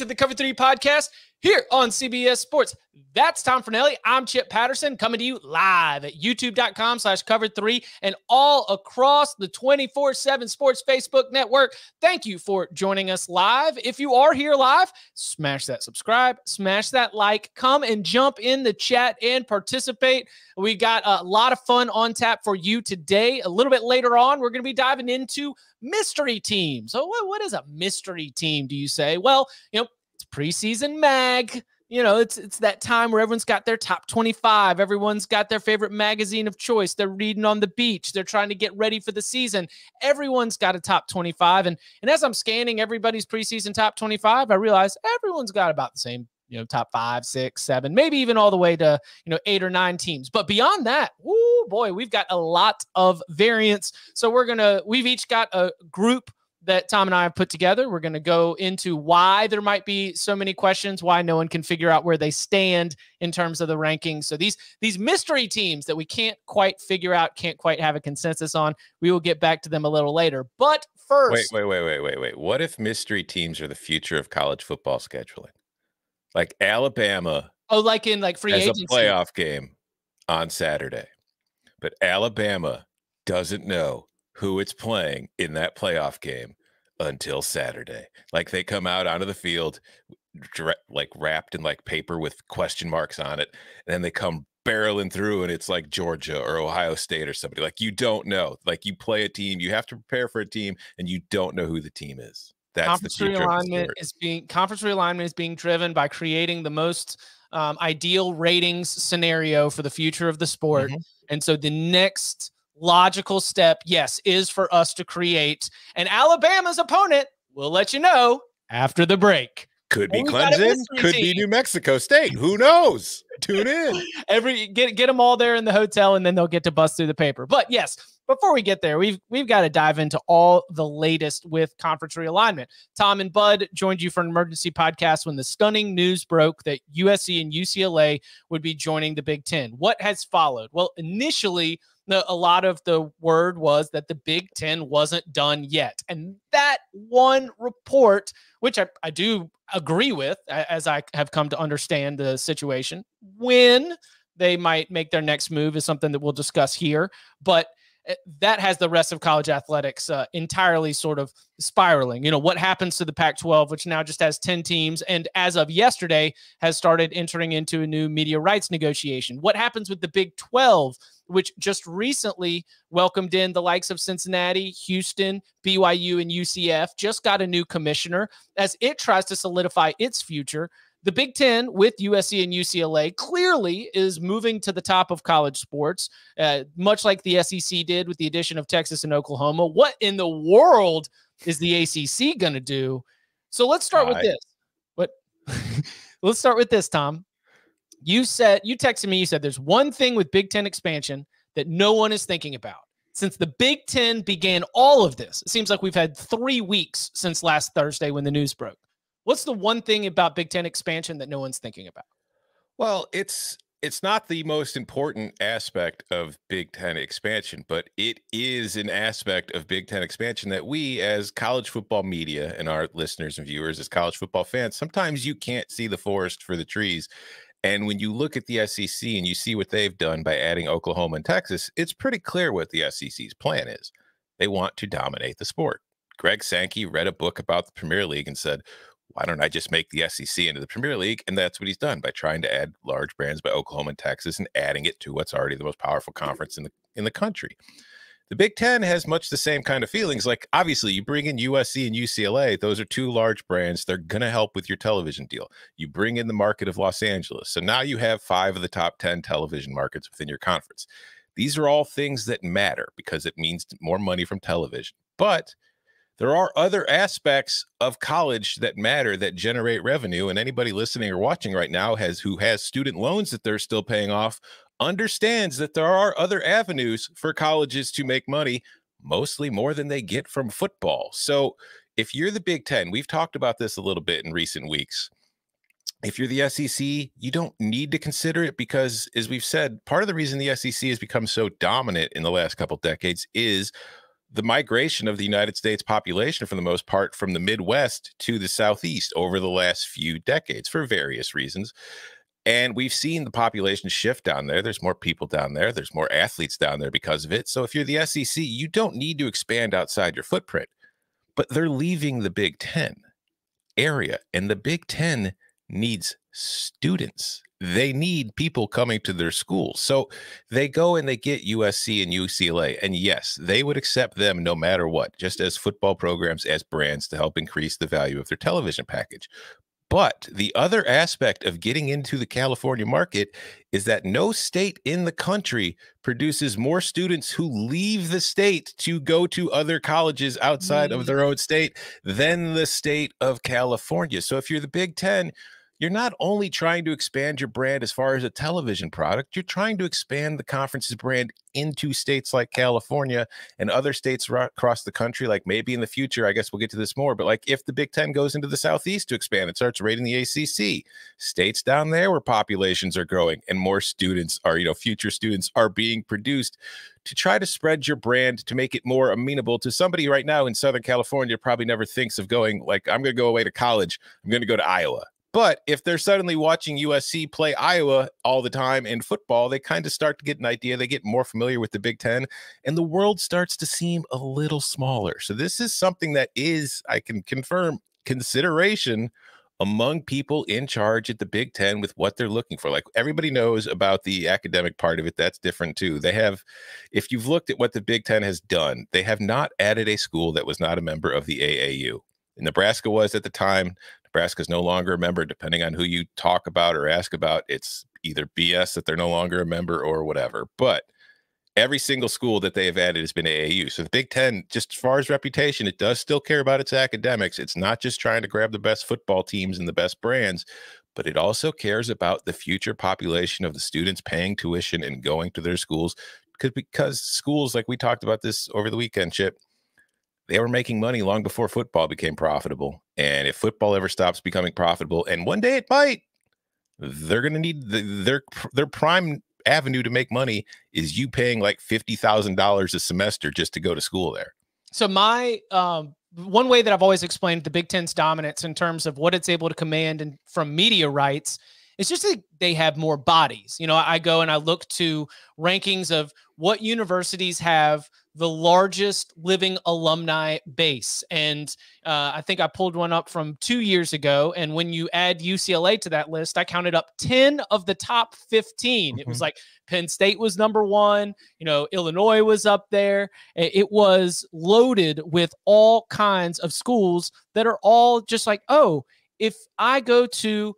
to the Cover 3 podcast here on CBS Sports. That's Tom Fornelli. I'm Chip Patterson coming to you live at youtube.com/cover3 and all across the 24/7 Sports Facebook network. Thank you for joining us live. If you are here live, smash that subscribe, smash that like, come and jump in the chat and participate. We got a lot of fun on tap for you today. A little bit later on, we're going to be diving into mystery teams. So what is a mystery team, do you say? Well, it's preseason mag. It's that time where everyone's got their top 25. Everyone's got their favorite magazine of choice. They're reading on the beach. They're trying to get ready for the season. Everyone's got a top 25. And as I'm scanning everybody's preseason top 25, I realize everyone's got about the same, top 5, 6, 7, maybe even all the way to, 8 or 9 teams. But beyond that, whoo, boy, we've got a lot of variance. So we've each got a group that Tom and I have put together. We're going to go into why there might be so many questions, why no one can figure out where they stand in terms of the rankings. So these mystery teams that we can't quite figure out, can't quite have a consensus on, we will get back to them a little later. But first... Wait. What if mystery teams are the future of college football scheduling? Like Alabama. Oh, like in free agency. A playoff game on Saturday. But Alabama doesn't know who it's playing in that playoff game until Saturday. Like they come out onto the field, wrapped in paper with question marks on it. And then they come barreling through and it's like Georgia or Ohio State or somebody. Like you don't know. Like you play a team, you have to prepare for a team and you don't know who the team is. That's conference realignment is being driven by creating the most ideal ratings scenario for the future of the sport. Mm-hmm. And so the next logical step, yes, is for us to create an Alabama's opponent. We'll let you know after the break. Could be Clemson, could be New Mexico State. Who knows? Tune in. Get them all there in the hotel, and then they'll get to bust through the paper. But yes, before we get there, we've got to dive into all the latest with conference realignment. Tom and Bud joined you for an emergency podcast when the stunning news broke that USC and UCLA would be joining the Big Ten. What has followed? Well, initially, a lot of the word was that the Big Ten wasn't done yet. And that one report, which I do agree with, as I have come to understand the situation, when they might make their next move is something that we'll discuss here. But that has the rest of college athletics entirely sort of spiraling. What happens to the Pac-12, which now just has 10 teams, and as of yesterday has started entering into a new media rights negotiation? What happens with the Big 12, which just recently welcomed in the likes of Cincinnati, Houston, BYU, and UCF, just got a new commissioner as it tries to solidify its future? The Big Ten with USC and UCLA clearly is moving to the top of college sports, much like the SEC did with the addition of Texas and Oklahoma. What in the world is the ACC going to do? So let's start with this. Let's start with this, Tom. You texted me, you said there's one thing with Big Ten expansion that no one is thinking about. Since the Big Ten began all of this, it seems like we've had 3 weeks since last Thursday when the news broke. What's the one thing about Big Ten expansion that no one's thinking about? Well, it's not the most important aspect of Big Ten expansion, but it is an aspect of Big Ten expansion that we as college football media and our listeners and viewers as college football fans, sometimes you can't see the forest for the trees. And when you look at the SEC and you see what they've done by adding Oklahoma and Texas, it's pretty clear what the SEC's plan is. They want to dominate the sport. Greg Sankey read a book about the Premier League and said, why don't I just make the SEC into the Premier League? And that's what he's done by trying to add large brands by Oklahoma and Texas and adding it to what's already the most powerful conference in the country. The Big Ten has much the same kind of feelings. Like, obviously, you bring in USC and UCLA. Those are 2 large brands. They're going to help with your television deal. You bring in the market of Los Angeles. So now you have 5 of the top 10 television markets within your conference. These are all things that matter because it means more money from television. But there are other aspects of college that matter, that generate revenue. And anybody listening or watching right now who has student loans that they're still paying off understands that there are other avenues for colleges to make money, mostly more than they get from football. So if you're the Big Ten, we've talked about this a little bit in recent weeks. If you're the SEC, you don't need to consider it because, as we've said, part of the reason the SEC has become so dominant in the last couple of decades is the migration of the United States population, for the most part, from the Midwest to the Southeast over the last few decades for various reasons. And we've seen the population shift down there. There's more people down there. There's more athletes down there because of it. So if you're the SEC, you don't need to expand outside your footprint. But they're leaving the Big Ten area, and the Big Ten needs students. They need people coming to their schools. So they go and they get USC and UCLA. And yes, they would accept them no matter what, just as football programs, as brands to help increase the value of their television package. But the other aspect of getting into the California market is that no state in the country produces more students who leave the state to go to other colleges outside of their own state than the state of California. So if you're the Big Ten, you're not only trying to expand your brand as far as a television product, you're trying to expand the conference's brand into states like California and other states across the country. Like maybe in the future, I guess we'll get to this more, but like if the Big Ten goes into the Southeast to expand and starts raiding the ACC, states down there where populations are growing and more students are, future students are being produced, to try to spread your brand to make it more amenable to somebody right now in Southern California probably never thinks of going like, I'm going to go away to college. I'm going to go to Iowa. But if they're suddenly watching USC play Iowa all the time in football, they kind of start to get an idea. They get more familiar with the Big Ten, and the world starts to seem a little smaller. So this is something that is, I can confirm, consideration among people in charge at the Big Ten with what they're looking for. Like everybody knows about the academic part of it. That's different too. They have, if you've looked at what the Big Ten has done, they have not added a school that was not a member of the AAU. Nebraska was at the time. Nebraska is no longer a member, depending on who you talk about or ask about. It's either BS that they're no longer a member or whatever. But every single school that they have added has been AAU. So the Big Ten, just as far as reputation, it does still care about its academics. It's not just trying to grab the best football teams and the best brands, but it also cares about the future population of the students paying tuition and going to their schools. Because schools, like we talked about this over the weekend, Chip, they were making money long before football became profitable. And if football ever stops becoming profitable, and one day it might, they're going to need their prime avenue to make money is you paying like $50,000 a semester just to go to school there. So my one way that I've always explained the Big Ten's dominance in terms of what it's able to command and from media rights, it's just that they have more bodies. I go and I look to rankings of what universities have the largest living alumni base. And I think I pulled one up from 2 years ago. And when you add UCLA to that list, I counted up 10 of the top 15. It was like Penn State was number one. Illinois was up there. It was loaded with all kinds of schools that are all just like, oh, if I go to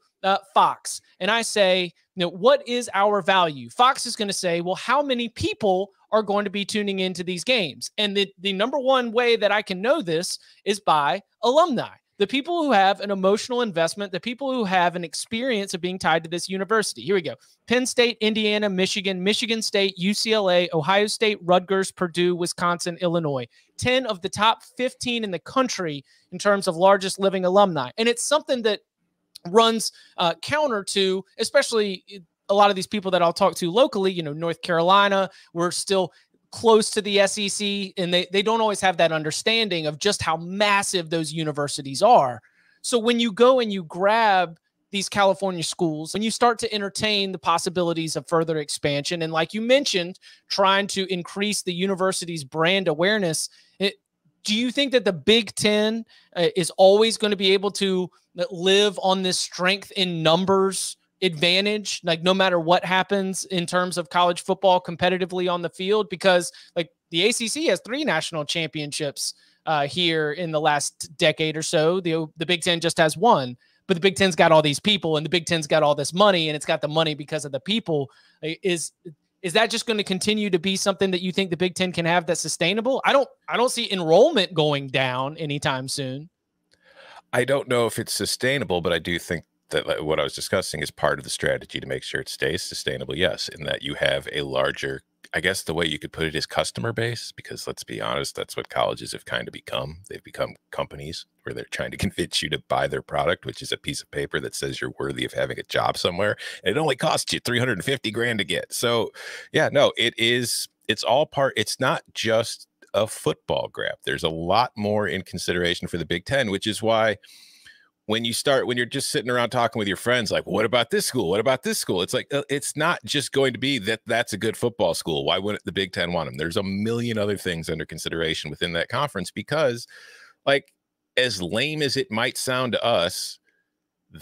Fox and I say, what is our value? Fox is going to say, well, how many people are going to be tuning into these games? And the number one way that I can know this is by alumni, the people who have an emotional investment, the people who have an experience of being tied to this university. Here we go. Penn State, Indiana, Michigan, Michigan State, UCLA, Ohio State, Rutgers, Purdue, Wisconsin, Illinois. 10 of the top 15 in the country in terms of largest living alumni. And it's something that runs counter to, especially a lot of these people that I'll talk to locally, North Carolina, we're still close to the SEC, and they don't always have that understanding of just how massive those universities are. So when you go and you grab these California schools, when you start to entertain the possibilities of further expansion, and like you mentioned, trying to increase the university's brand awareness, do you think that the Big Ten is always going to be able to live on this strength in numbers advantage, like no matter what happens in terms of college football competitively on the field? Because like the ACC has 3 national championships here in the last decade or so. The Big Ten just has 1, but the Big Ten's got all these people, and the Big Ten's got all this money, and it's got the money because of the people. Is that just going to continue to be something that you think the Big Ten can have that's sustainable? I don't see enrollment going down anytime soon. I don't know if it's sustainable, but I do think that what I was discussing is part of the strategy to make sure it stays sustainable. Yes, in that you have a larger, I guess the way you could put it is customer base, because let's be honest, that's what colleges have kind of become. They've become companies where they're trying to convince you to buy their product, which is a piece of paper that says you're worthy of having a job somewhere. And it only costs you $350,000 to get. So yeah, no, it's all part. It's not just a football grab. There's a lot more in consideration for the Big Ten, which is why when you're just sitting around talking with your friends, like, what about this school? What about this school? It's like, it's not just going to be that's a good football school. Why wouldn't the Big Ten want them? There's a million other things under consideration within that conference because, like, as lame as it might sound to us,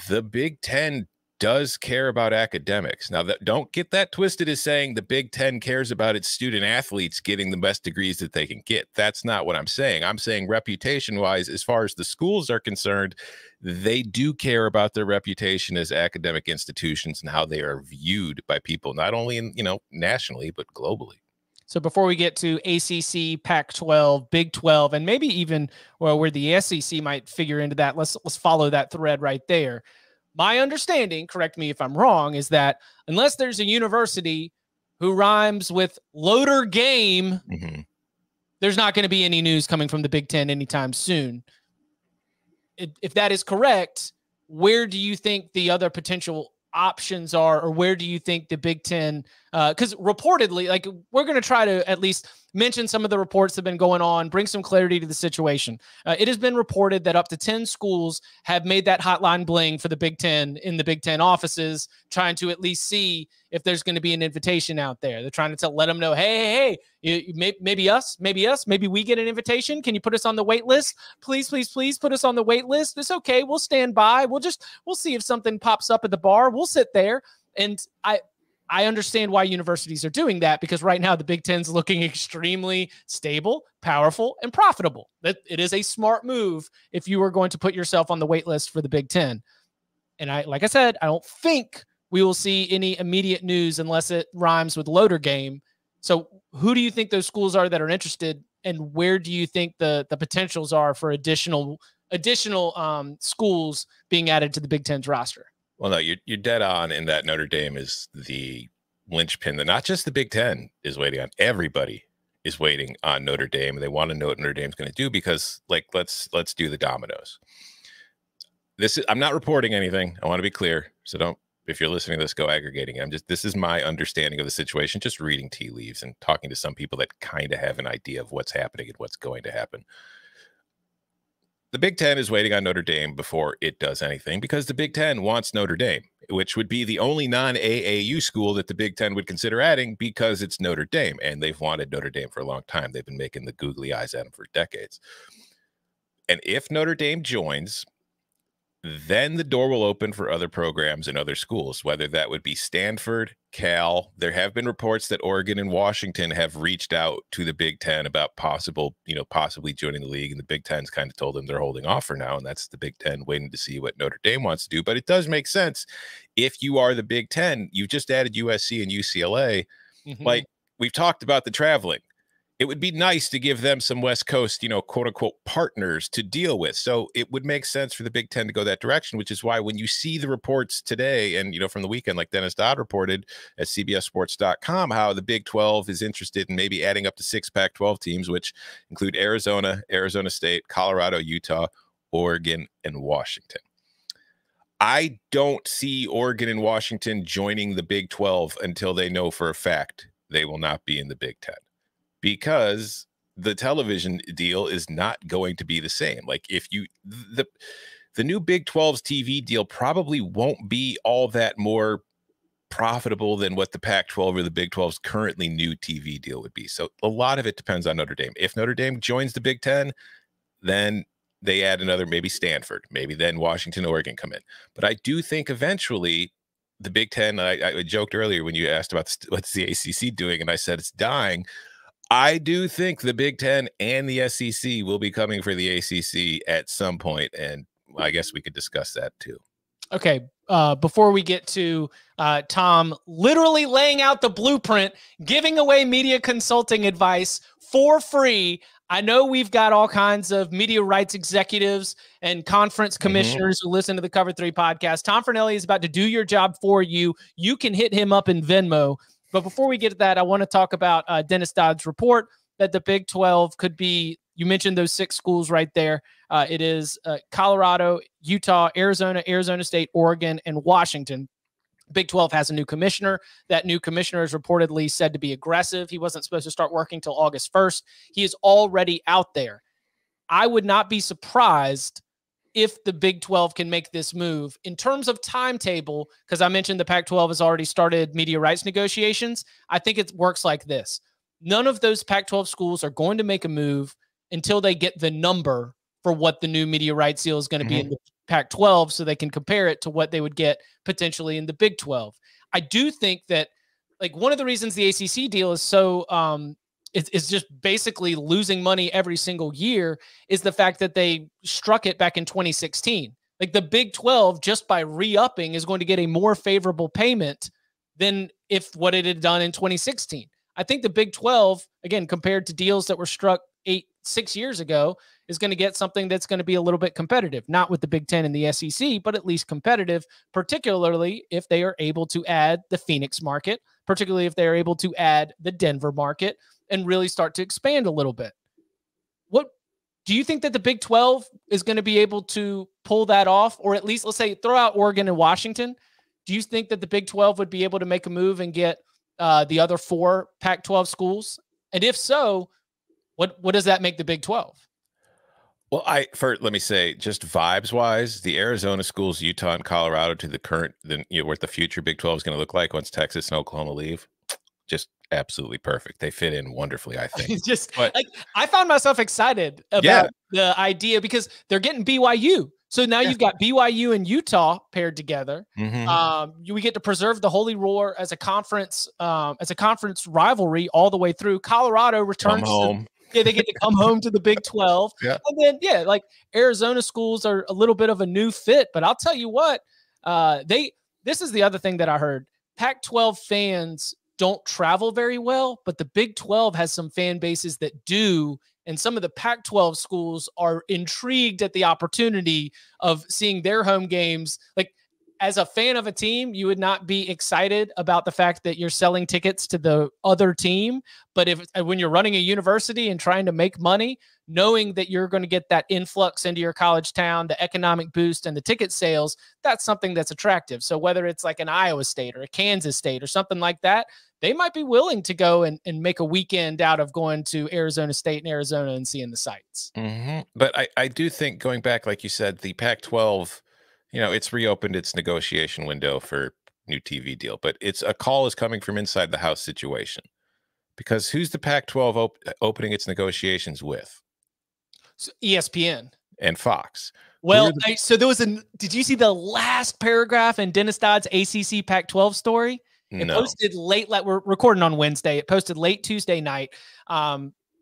the Big Ten does care about academics. Now, don't get that twisted as saying the Big Ten cares about its student athletes getting the best degrees that they can get. That's not what I'm saying. I'm saying reputation-wise, as far as the schools are concerned, they do care about their reputation as academic institutions and how they are viewed by people, not only in, nationally, but globally. So before we get to ACC, Pac-12, Big 12, and maybe even where the SEC might figure into that, let's follow that thread right there. My understanding, correct me if I'm wrong, is that unless there's a university who rhymes with Loader Game, there's not going to be any news coming from the Big Ten anytime soon. If that is correct, where do you think the other potential options are, or where do you think the Big Ten, because reportedly, like, we're going to try to at least mention some of the reports that have been going on, bring some clarity to the situation. It has been reported that up to 10 schools have made that hotline bling for the Big Ten in the Big Ten offices, trying to at least see if there's going to be an invitation out there. They're trying to let them know, hey, maybe us, maybe we get an invitation. Can you put us on the wait list? Please put us on the wait list. It's okay. We'll stand by. We'll see if something pops up at the bar. We'll sit there. And I understand why universities are doing that, because right now the Big Ten's looking extremely stable, powerful, and profitable. That it is a smart move if you are going to put yourself on the wait list for the Big Ten. And like I said, I don't think we will see any immediate news unless it rhymes with Loader Game. So who do you think those schools are that are interested, and where do you think the potentials are for additional schools being added to the Big Ten's roster? Well, no, you're dead on in that Notre Dame is the linchpin that not just the Big Ten is waiting on. Everybody is waiting on Notre Dame, and they want to know what Notre Dame's going to do because, like, let's do the dominoes. I'm not reporting anything. I want to be clear. So don't, if you're listening to this, go aggregating it. This is my understanding of the situation, just reading tea leaves and talking to some people that kind of have an idea of what's happening and what's going to happen. The Big Ten is waiting on Notre Dame before it does anything because the Big Ten wants Notre Dame, which would be the only non-AAU school that the Big Ten would consider adding because it's Notre Dame, and they've wanted Notre Dame for a long time. They've been making the googly eyes at them for decades. And if Notre Dame joins, then the door will open for other programs and other schools, whether that would be Stanford, Cal. There have been reports that Oregon and Washington have reached out to the Big Ten about possibly joining the league, and the Big Ten's kind of told them they're holding off for now, and that's the Big Ten waiting to see what Notre Dame wants to do. But it does make sense if you are the Big Ten. You've just added USC and UCLA. Like, we've talked about the traveling. It would be nice to give them some West Coast, quote unquote, partners to deal with. So it would make sense for the Big Ten to go that direction, which is why when you see the reports today and, from the weekend, like Dennis Dodd reported at CBSSports.com, how the Big 12 is interested in maybe adding up to 6 Pac-12 teams, which include Arizona, Arizona State, Colorado, Utah, Oregon, and Washington. I don't see Oregon and Washington joining the Big 12 until they know for a fact they will not be in the Big 10. Because the television deal is not going to be the same. Like, if the new Big 12's TV deal probably won't be all that more profitable than what the Pac-12 or the Big 12's currently new TV deal would be. So a lot of it depends on Notre Dame. If Notre Dame joins the Big 10, then they add another, maybe Stanford, maybe then Washington, Oregon come in. But I do think eventually the Big 10, I joked earlier when you asked about what's the ACC doing, and I said it's dying. I do think the Big Ten and the SEC will be coming for the ACC at some point, and I guess we could discuss that too. Okay, before we get to Tom literally laying out the blueprint, giving away media consulting advice for free, I know we've got all kinds of media rights executives and conference commissioners who listen to the Cover 3 podcast. Tom Fornelli is about to do your job for you. You can hit him up in Venmo. But before we get to that, I want to talk about Dennis Dodd's report that the Big 12 could be, you mentioned those 6 schools right there. It is Colorado, Utah, Arizona, Arizona State, Oregon, and Washington. Big 12 has a new commissioner. That new commissioner is reportedly said to be aggressive. He wasn't supposed to start working till August 1st. He is already out there. I would not be surprised if the Big 12 can make this move. In terms of timetable, because I mentioned the Pac-12 has already started media rights negotiations, I think it works like this. None of those Pac-12 schools are going to make a move until they get the number for what the new media rights deal is going to be in the Pac-12, so they can compare it to what they would get potentially in the Big 12. I do think that, like, one of the reasons the ACC deal is so it's just basically losing money every single year is the fact that they struck it back in 2016. Like, the Big 12, just by re-upping, is going to get a more favorable payment than if what it had done in 2016. I think the Big 12, again, compared to deals that were struck 6 years ago, is going to get something that's going to be a little bit competitive, not with the Big 10 and the SEC, but at least competitive, particularly if they are able to add the Phoenix market, particularly if they're able to add the Denver market and really start to expand a little bit. What do you think that the Big 12 is going to be able to pull that off? Or at least, let's say, throw out Oregon and Washington. Do you think that the Big 12 would be able to make a move and get the other 4 Pac-12 schools? And if so, what does that make the Big 12? Well, let me say, just vibes wise, the Arizona schools, Utah and Colorado, to the current, what the future Big 12 is going to look like once Texas and Oklahoma leave, just absolutely perfect. They fit in wonderfully, I think. Like, I found myself excited about the idea because they're getting BYU. So now you've got BYU and Utah paired together. We get to preserve the Holy Roar as a conference rivalry all the way through. Colorado returns home. They get to come home to the Big 12. And then, like, Arizona schools are a little bit of a new fit. But I'll tell you what, this is the other thing that I heard. Pac-12 fans don't travel very well, but the Big 12 has some fan bases that do. And some of the Pac-12 schools are intrigued at the opportunity of seeing their home games. Like, as a fan of a team, you would not be excited about the fact that you're selling tickets to the other team. But when you're running a university and trying to make money, knowing that you're going to get that influx into your college town, the economic boost and the ticket sales, that's something that's attractive. So whether it's like an Iowa State or a Kansas State or something like that, they might be willing to go and make a weekend out of going to Arizona State and Arizona and seeing the sights. But I do think, going back, like you said, the Pac-12, it's reopened its negotiation window for new TV deal, but a call is coming from inside the house situation, because who's the Pac-12 opening its negotiations with? So ESPN and Fox. Well, so there was did you see the last paragraph in Dennis Dodd's ACC Pac-12 story? It posted late, we're recording on Wednesday. It posted late Tuesday night.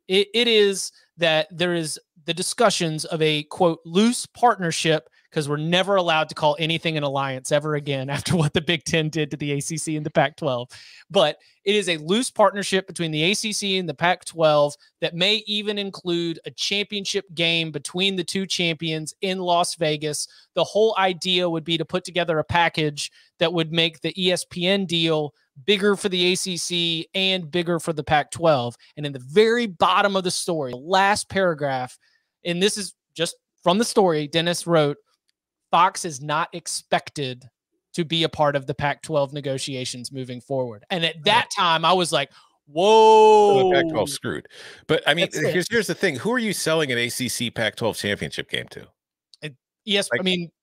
It is that there is the discussions of a, quote, loose partnership, because we're never allowed to call anything an alliance ever again after what the Big Ten did to the ACC and the Pac-12. But it is a loose partnership between the ACC and the Pac-12 that may even include a championship game between the two champions in Las Vegas. The whole idea would be to put together a package that would make the ESPN deal bigger for the ACC and bigger for the Pac-12. And in the very bottom of the story, the last paragraph, and this is just from the story, Dennis wrote, Fox is not expected to be a part of the Pac-12 negotiations moving forward. And at that time, I was like, whoa. So the Pac-12 screwed. But, I mean, here's the thing. Who are you selling an ACC Pac-12 championship game to?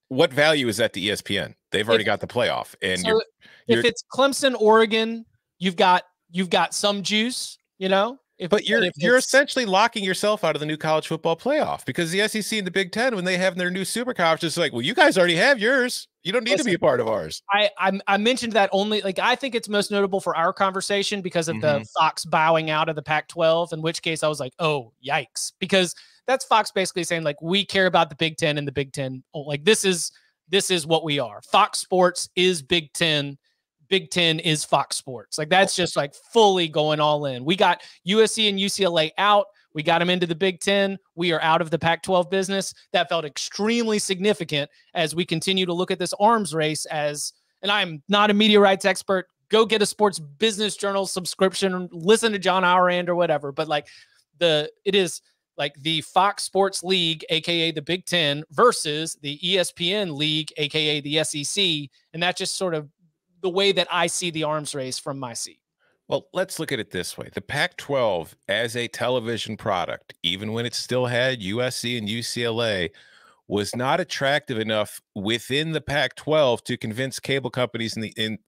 What value is that to ESPN? They've already got the playoff. And so if it's Clemson, Oregon, you've got some juice, But you're essentially locking yourself out of the new college football playoff, because the SEC and the Big Ten, when they have their new super conference, it's like, well, you guys already have yours. You don't need to be a part of ours. I mentioned that only, I think it's most notable for our conversation because of the Fox bowing out of the Pac-12, in which case I was like, oh, yikes. Because that's Fox basically saying, like, we care about the Big Ten, and the Big Ten, this is what we are. Fox Sports is Big Ten. Big Ten is Fox Sports. Like, that's just like fully going all in. We got USC and UCLA out. We got them into the Big Ten. We are out of the Pac-12 business. That felt extremely significant as we continue to look at this arms race and I'm not a media rights expert. Go get a Sports Business Journal subscription, listen to John Ourand or whatever. But it is like the Fox Sports League, aka the Big Ten, versus the ESPN League, aka the SEC. And that just sort of the way that I see the arms race from my seat. Well, let's look at it this way. The Pac-12 as a television product, even when it still had USC and UCLA, was not attractive enough within the Pac-12 to convince cable companies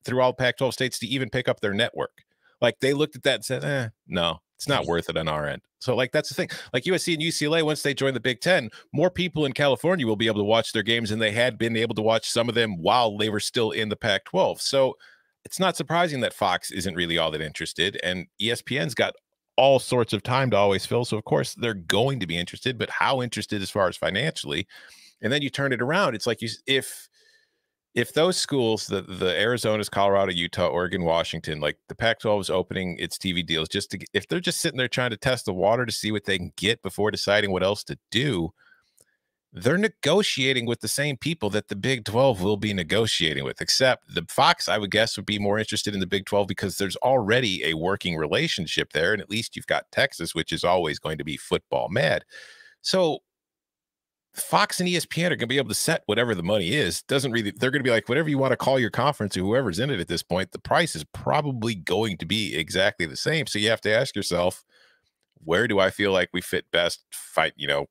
through all Pac-12 states to even pick up their network. Like, they looked at that and said, no, it's not worth it on our end. So, like, that's the thing. Like, USC and UCLA, once they join the Big Ten, more people in California will be able to watch their games than they had been able to watch some of them while they were still in the Pac-12. So it's not surprising that Fox isn't really all that interested, and ESPN's got all sorts of time to always fill. So, of course, they're going to be interested, but how interested as far as financially? And then you turn it around. It's like if those schools, the Arizonas, Colorado, Utah, Oregon, Washington, like the Pac-12 is opening its TV deals just to, if they're just sitting there trying to test the water to see what they can get before deciding what else to do, they're negotiating with the same people that the Big 12 will be negotiating with, except the Fox, I would guess, would be more interested in the Big 12 because there's already a working relationship there. And at least you've got Texas, which is always going to be football mad. So Fox and ESPN are going to be able to set whatever the money is. They're going to be like, whatever you want to call your conference or whoever's in it at this point, the price is probably going to be exactly the same. So you have to ask yourself, where do I feel like we fit best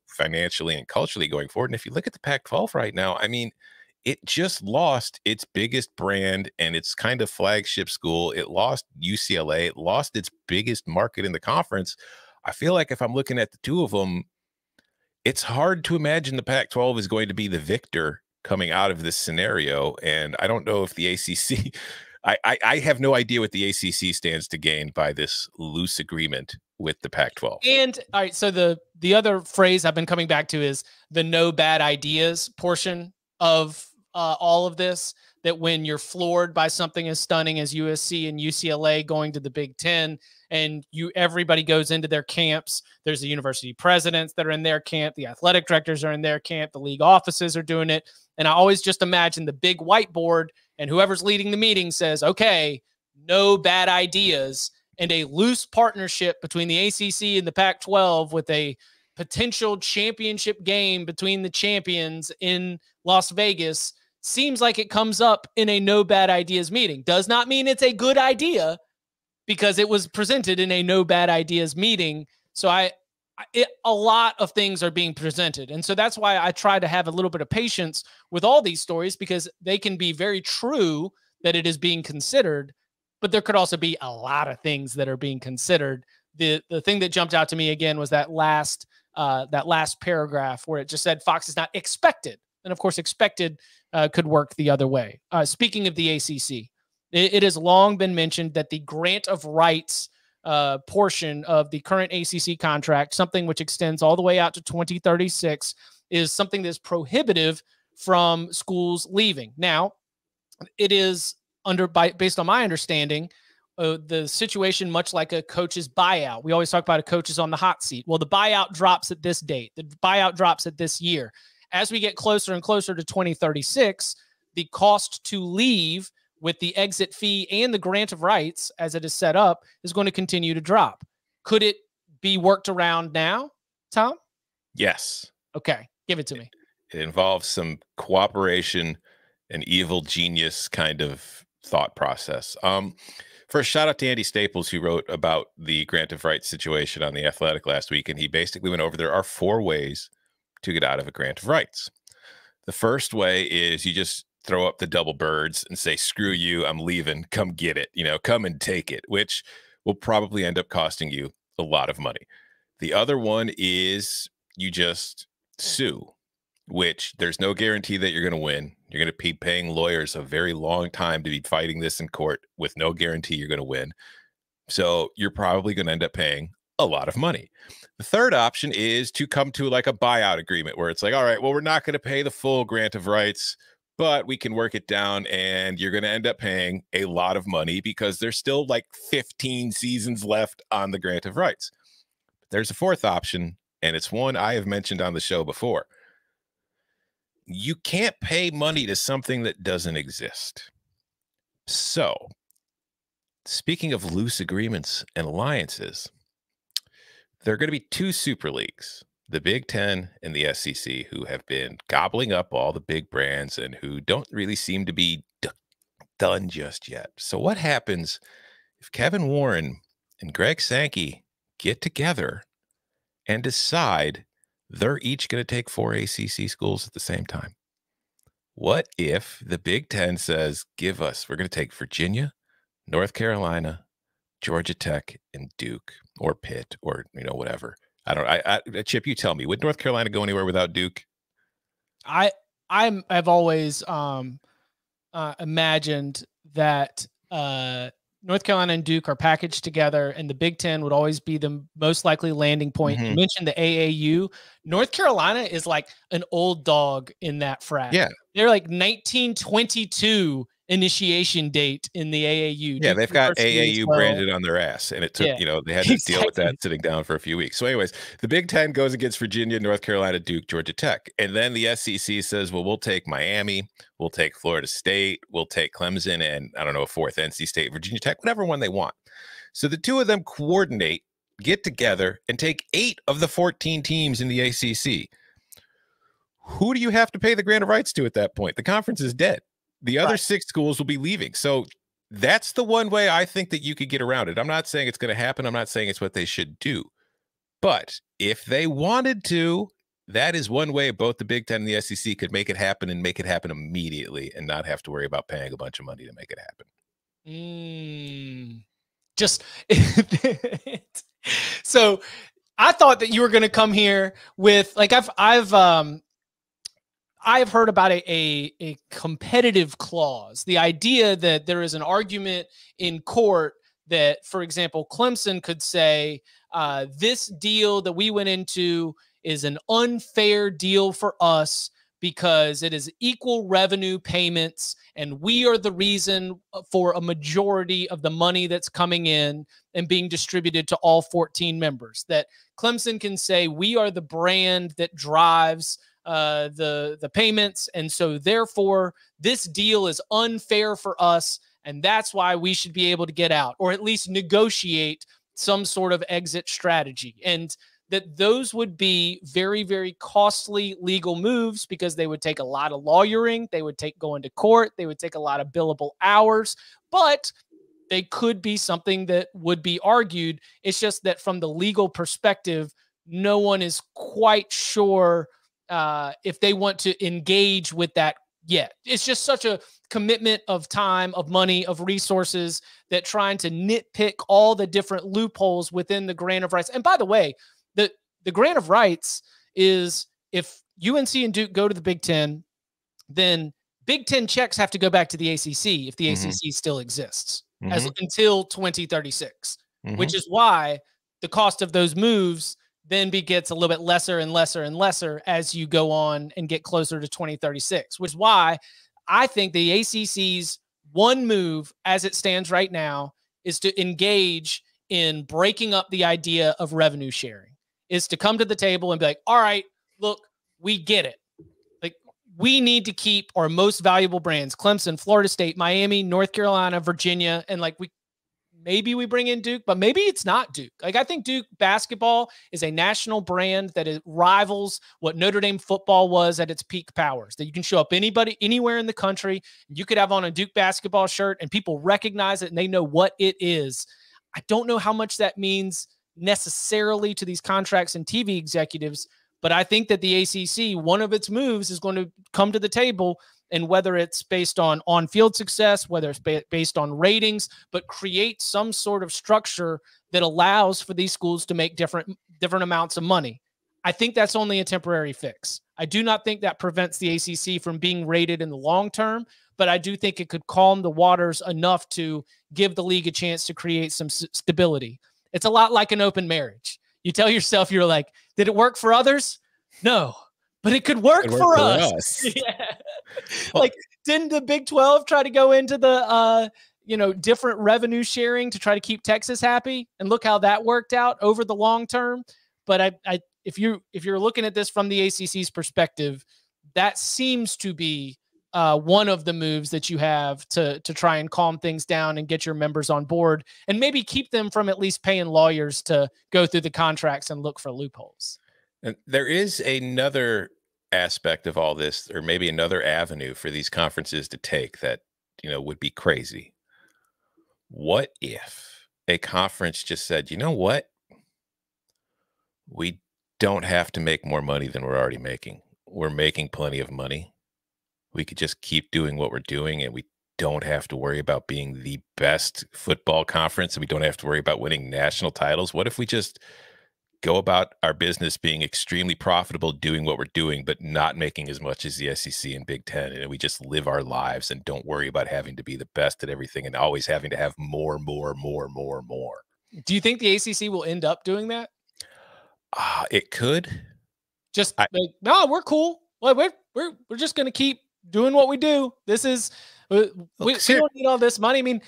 financially and culturally going forward? And if you look at the Pac-12 right now, I mean, it just lost its biggest brand and its kind of flagship school. It lost UCLA. It lost its biggest market in the conference. I feel like if I'm looking at the two of them, it's hard to imagine the Pac-12 is going to be the victor coming out of this scenario. And I don't know if the ACC, I have no idea what the ACC stands to gain by this loose agreement with the Pac-12. And all right, so the other phrase I've been coming back to is the no bad ideas portion of all of this, that when you're floored by something as stunning as USC and UCLA going to the Big Ten, and everybody goes into their camps, there's the university presidents that are in their camp, the athletic directors are in their camp, the league offices are doing it. And I always just imagine the big whiteboard and whoever's leading the meeting says, okay, no bad ideas, and a loose partnership between the ACC and the Pac-12 with a potential championship game between the champions in Las Vegas seems like it comes up in a no bad ideas meeting. Does not mean it's a good idea because it was presented in a no bad ideas meeting. So a lot of things are being presented. And so that's why I try to have a little bit of patience with all these stories, because they can be very true that it is being considered, but there could also be a lot of things that are being considered. The thing that jumped out to me again was that last paragraph where it just said Fox is not expected. And of course, expected could work the other way. Speaking of the ACC, it has long been mentioned that the grant of rights portion of the current ACC contract, something which extends all the way out to 2036, is something that's prohibitive from schools leaving. Now, it is based on my understanding, the situation much like a coach's buyout. We always talk about a coach is on the hot seat. Well, the buyout drops at this date. The buyout drops at this year. As we get closer and closer to 2036, the cost to leave with the exit fee and the grant of rights as it is set up is going to continue to drop. Could it be worked around now, Tom? Yes. Okay. Give it to me. It involves some cooperation and evil genius kind of thought process. First, shout out to Andy Staples, who wrote about the grant of rights situation on The Athletic last week. And he basically went over, there are 4 ways to get out of a grant of rights. The first way is you just throw up the double birds and say, screw you, I'm leaving, come get it, come and take it, which will probably end up costing you a lot of money. The other one is you just sue, which there's no guarantee that you're going to win. You're going to be paying lawyers a very long time to be fighting this in court with no guarantee you're going to win. So you're probably going to end up paying a lot of money. The third option is to come to like a buyout agreement where it's like, all right, well, we're not going to pay the full grant of rights, but we can work it down and you're going to end up paying a lot of money because there's still like 15 seasons left on the grant of rights. But there's a fourth option, and it's one I have mentioned on the show before. You can't pay money to something that doesn't exist. So, speaking of loose agreements and alliances, there are going to be 2 super leagues, the Big Ten and the SEC, who have been gobbling up all the big brands and who don't really seem to be done just yet. So what happens if Kevin Warren and Greg Sankey get together and decide they're each going to take 4 ACC schools at the same time? What if the Big Ten says, we're going to take Virginia, North Carolina, Georgia Tech, and Duke, or Pitt, or, whatever. Chip, you tell me, would North Carolina go anywhere without Duke? I've always imagined that North Carolina and Duke are packaged together, and the Big Ten would always be the most likely landing point. Mm-hmm. You mentioned the AAU. North Carolina is like an old dog in that frat. Yeah. They're like 1922 initiation date in the AAU. Yeah, they've got AAU branded on their ass, and it took, they had to deal with that sitting down for a few weeks. So anyways, the Big Ten goes against Virginia, North Carolina, Duke, Georgia Tech. And then the SEC says, well, we'll take Miami, we'll take Florida State, we'll take Clemson, and I don't know, a fourth, NC State, Virginia Tech, whatever one they want. So the two of them coordinate, get together, and take 8 of the 14 teams in the ACC. Who do you have to pay the grant of rights to at that point? The conference is dead. The other 6 schools will be leaving. So that's the one way I think that you could get around it. I'm not saying it's going to happen. I'm not saying it's what they should do. But if they wanted to, that is one way both the Big Ten and the SEC could make it happen, and make it happen immediately, and not have to worry about paying a bunch of money to make it happen. Just so I thought that you were going to come here with, like, I've heard about a competitive clause, the idea that there is an argument in court that, for example, Clemson could say, this deal that we went into is an unfair deal for us because it is equal revenue payments, and we are the reason for a majority of the money that's coming in and being distributed to all 14 members. That Clemson can say, we are the brand that drives the payments, and so therefore this deal is unfair for us, and that's why we should be able to get out, or at least negotiate some sort of exit strategy. And that those would be very, very costly legal moves, because they would take a lot of lawyering, they would take going to court, they would take a lot of billable hours, but they could be something that would be argued. It's just that from the legal perspective, no one is quite sure if they want to engage with that yet. It's just such a commitment of time, of money, of resources, that trying to nitpick all the different loopholes within the grant of rights. And by the way, the grant of rights is, if UNC and Duke go to the Big Ten, then Big Ten checks have to go back to the ACC if the ACC still exists until 2036, which is why the cost of those moves then gets a little bit lesser and lesser and lesser as you go on and get closer to 2036, which is why I think the ACC's one move as it stands right now is to engage in breaking up the idea of revenue sharing, is to come to the table and be like, all right, look, we get it. Like, we need to keep our most valuable brands, Clemson, Florida State, Miami, North Carolina, Virginia, and like maybe we bring in Duke, but maybe it's not Duke. Like, I think Duke basketball is a national brand that it rivals what Notre Dame football was at its peak powers, that you can show up anywhere in the country, and you could have on a Duke basketball shirt and people recognize it and they know what it is. I don't know how much that means necessarily to these contracts and TV executives, but I think that the ACC, one of its moves is going to come to the table, and whether it's based on on-field success, whether it's based on ratings, but create some sort of structure that allows for these schools to make different amounts of money. I think that's only a temporary fix. I do not think that prevents the ACC from being rated in the long term, but I do think it could calm the waters enough to give the league a chance to create some stability. It's a lot like an open marriage. You tell yourself, you're like, did it work for others? No, but it could work for us. Yeah. Like, didn't the Big 12 try to go into the, different revenue sharing to try to keep Texas happy? And look how that worked out over the long term. But if you're looking at this from the ACC's perspective, that seems to be one of the moves that you have to try and calm things down and get your members on board, and maybe keep them from at least paying lawyers to go through the contracts and look for loopholes. And there is another aspect of all this, or maybe another avenue for these conferences to take, that would be crazy. What if a conference just said, you know what? We don't have to make more money than we're already making. We're making plenty of money. We could just keep doing what we're doing, and we don't have to worry about being the best football conference, and we don't have to worry about winning national titles. What if we just go about our business being extremely profitable, doing what we're doing, but not making as much as the SEC and Big Ten, and we just live our lives and don't worry about having to be the best at everything and always having to have more, more, more, more, more? Do you think the ACC will end up doing that? It could. Just like, no, we're cool. Like, we're just going to keep doing what we do. This is we don't need all this money. I mean,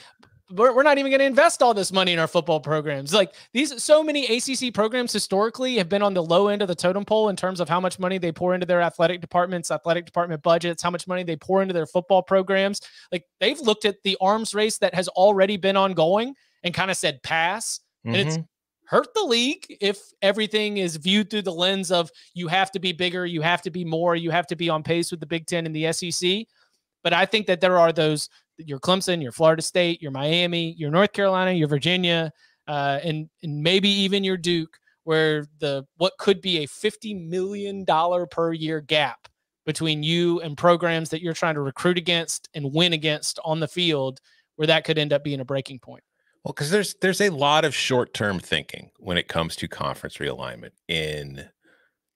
we're not even going to invest all this money in our football programs. Like, so many ACC programs historically have been on the low end of the totem pole in terms of how much money they pour into their athletic departments, athletic department budgets, how much money they pour into their football programs. Like, they've looked at the arms race that has already been ongoing and kind of said pass. And it's hurt the league if everything is viewed through the lens of you have to be bigger, you have to be more, you have to be on pace with the Big Ten and the SEC. But I think that there are those, your Clemson, your Florida State, your Miami, your North Carolina, your Virginia, and maybe even your Duke, where what could be a $50 million per year gap between you and programs that you're trying to recruit against and win against on the field, where that could end up being a breaking point. Well, because there's a lot of short-term thinking when it comes to conference realignment.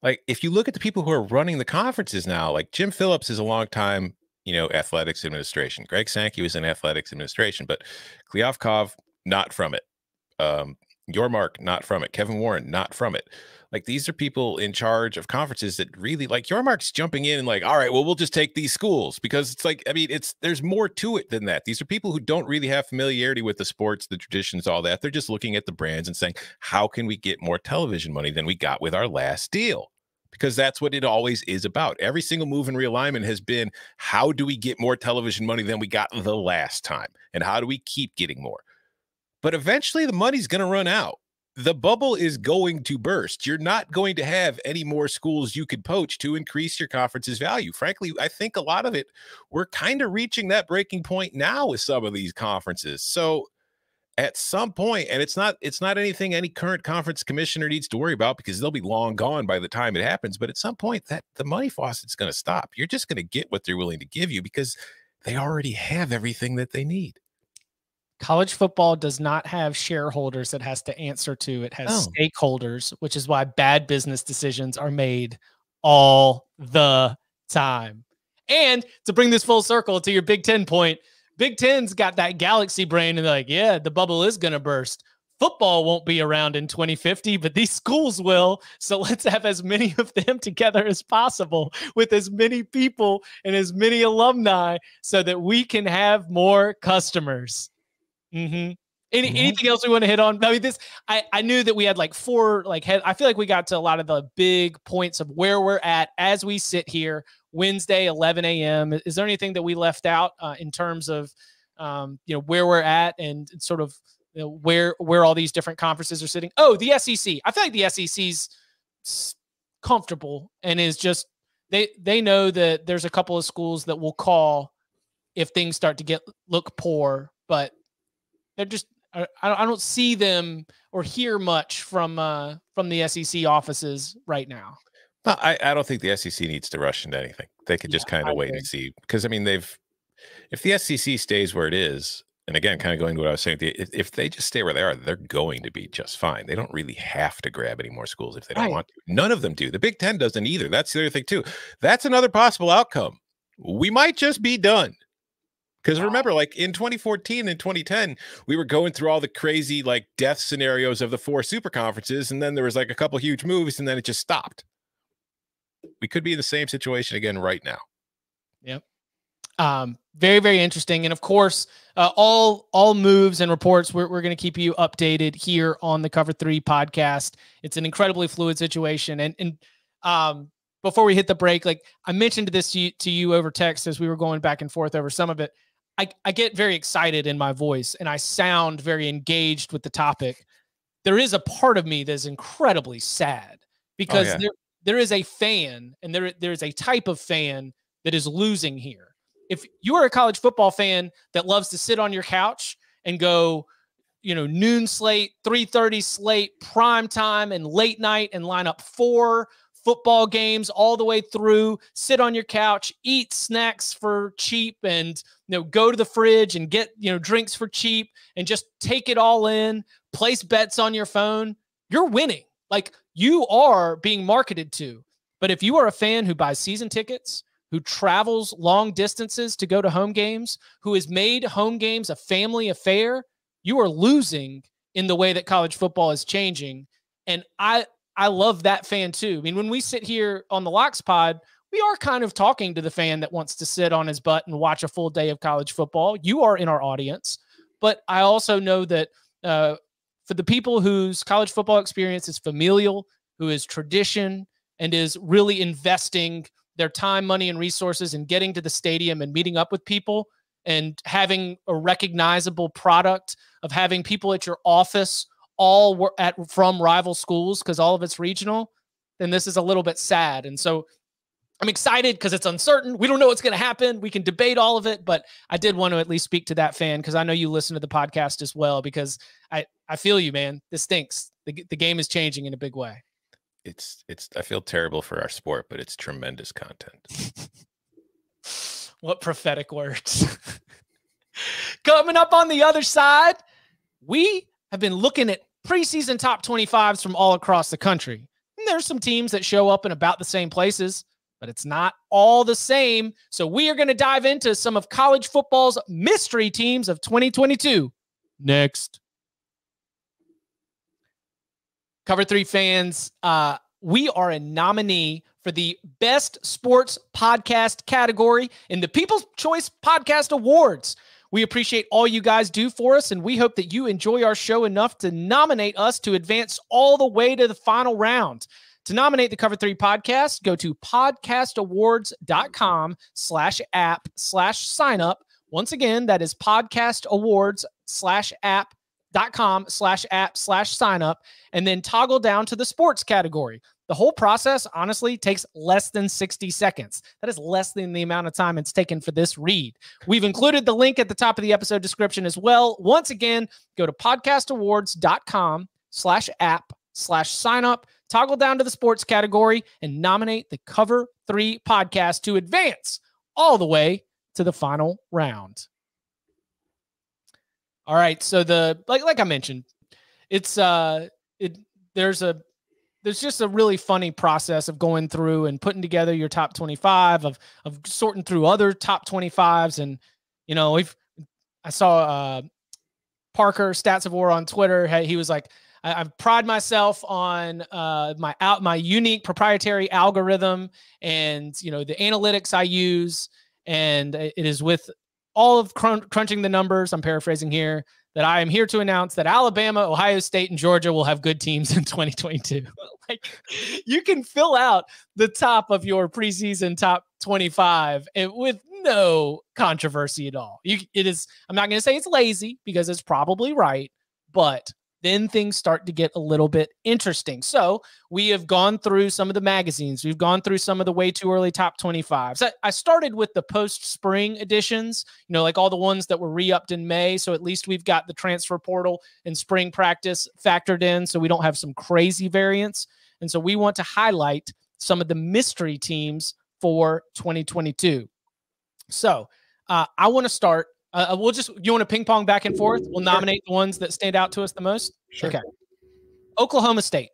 Like, if you look at the people who are running the conferences now, like Jim Phillips is a long time, athletics administration. Greg Sankey was in athletics administration, but Kliavkov, not from it. Yormark, not from it. Kevin Warren, not from it. Like, these are people in charge of conferences that really, like, Yormark's jumping in and like, all right, well, we'll just take these schools, because it's like, I mean, there's more to it than that. These are people who don't really have familiarity with the sports, the traditions, all that. They're just looking at the brands and saying, how can we get more television money than we got with our last deal? Because that's what it always is about. Every single move in realignment has been, how do we get more television money than we got the last time? And how do we keep getting more? But eventually the money's going to run out. The bubble is going to burst. You're not going to have any more schools you could poach to increase your conference's value. Frankly, I think a lot of it, we're kind of reaching that breaking point now with some of these conferences. So at some point, and it's not anything any current conference commissioner needs to worry about, because they'll be long gone by the time it happens. But at some point, that the money faucet's going to stop. You're just going to get what they're willing to give you, because they already have everything that they need. College football does not have shareholders it has to answer to. It has stakeholders, which is why bad business decisions are made all the time. And to bring this full circle to your Big Ten point, Big Ten's got that galaxy brain and they're like, yeah, the bubble is going to burst. Football won't be around in 2050, but these schools will. So let's have as many of them together as possible with as many people and as many alumni so that we can have more customers. Anything else we want to hit on? I mean, I knew that we had like four, I feel like we got to a lot of the big points of where we're at as we sit here Wednesday, 11 a.m. Is there anything that we left out in terms of, where we're at and sort of where all these different conferences are sitting? Oh, the SEC. I feel like the SEC's comfortable and is just, they know that there's a couple of schools that will call if things start to look poor, but they're just, I don't see them or hear much from the SEC offices right now. Well, I don't think the SEC needs to rush into anything. They could just kind of wait and see, because I mean, if the SEC stays where it is, and again, kind of going to what I was saying, if they just stay where they are, they're going to be just fine. They don't really have to grab any more schools if they don't want to. None of them do. The Big Ten doesn't either. That's the other thing too. That's another possible outcome. We might just be done. Because remember, like in 2014 and 2010, we were going through all the crazy like death scenarios of the four super conferences, and then there was like a couple huge moves, and then it just stopped. We could be in the same situation again right now. Yep. Very, very interesting. And of course, all moves and reports, we're going to keep you updated here on the Cover 3 podcast. It's an incredibly fluid situation. And before we hit the break, like I mentioned this to you over text as we were going back and forth over some of it, I get very excited in my voice and I sound very engaged with the topic. There is a part of me that's incredibly sad because there is a fan and there is a type of fan that is losing here. if you are a college football fan that loves to sit on your couch and go, noon slate, 3:30 slate, prime time, and late night, and line up 4 football games all the way through, sit on your couch, eat snacks for cheap, and go to the fridge and get drinks for cheap, and just take it all in, place bets on your phone, you're winning. Like, you are being marketed to. But if you are a fan who buys season tickets, who travels long distances to go to home games, who has made home games a family affair, you are losing in the way that college football is changing. And I love that fan too. I mean, when we sit here on the Locks Pod, we are kind of talking to the fan that wants to sit on his butt and watch a full day of college football. You are in our audience. But I also know that for the people whose college football experience is familial, who is tradition, and is really investing their time, money, and resources in getting to the stadium and meeting up with people and having a recognizable product of having people at your office all from rival schools because all of it's regional, then this is a little bit sad. And so I'm excited because it's uncertain. We don't know what's going to happen. We can debate all of it, but I did want to at least speak to that fan because I know you listen to the podcast as well, because I feel you, man. This stinks. The game is changing in a big way. I feel terrible for our sport, but it's tremendous content. What prophetic words. Coming up on the other side, we have been looking at preseason top 25s from all across the country. And there's some teams that show up in about the same places, but it's not all the same. So we are going to dive into some of college football's mystery teams of 2022 next. Cover 3 fans, we are a nominee for the Best Sports Podcast category in the People's Choice Podcast Awards. We appreciate all you guys do for us, and we hope that you enjoy our show enough to nominate us to advance all the way to the final round. To nominate the Cover 3 podcast, go to podcastawards.com/app/signup. Once again, that is podcastawards.com/app/signup, and then toggle down to the sports category. The whole process, honestly, takes less than 60 seconds. That is less than the amount of time it's taken for this read. We've included the link at the top of the episode description as well. Once again, go to podcastawards.com/app/signup, toggle down to the sports category, and nominate the Cover 3 podcast to advance all the way to the final round. All right, so like I mentioned, it's there's just a really funny process of going through and putting together your top 25, of sorting through other top 25s. And, I saw Parker Stats of War on Twitter. He was like, I pride myself on my unique proprietary algorithm and, the analytics I use. And it is with all of crunching the numbers, I'm paraphrasing here, that I am here to announce that Alabama, Ohio State, and Georgia will have good teams in 2022. Like, you can fill out the top of your preseason top 25 with no controversy at all. I'm not going to say it's lazy, because it's probably right, but then things start to get a little bit interesting. So we have gone through some of the magazines. We've gone through some of the way too early top 25s. I started with the post-spring editions, like all the ones that were re-upped in May. So at least we've got the transfer portal and spring practice factored in, so we don't have some crazy variance. And so we want to highlight some of the mystery teams for 2022. So I want to start. You want to ping pong back and forth? We'll nominate the ones that stand out to us the most. Sure. Okay. Oklahoma State.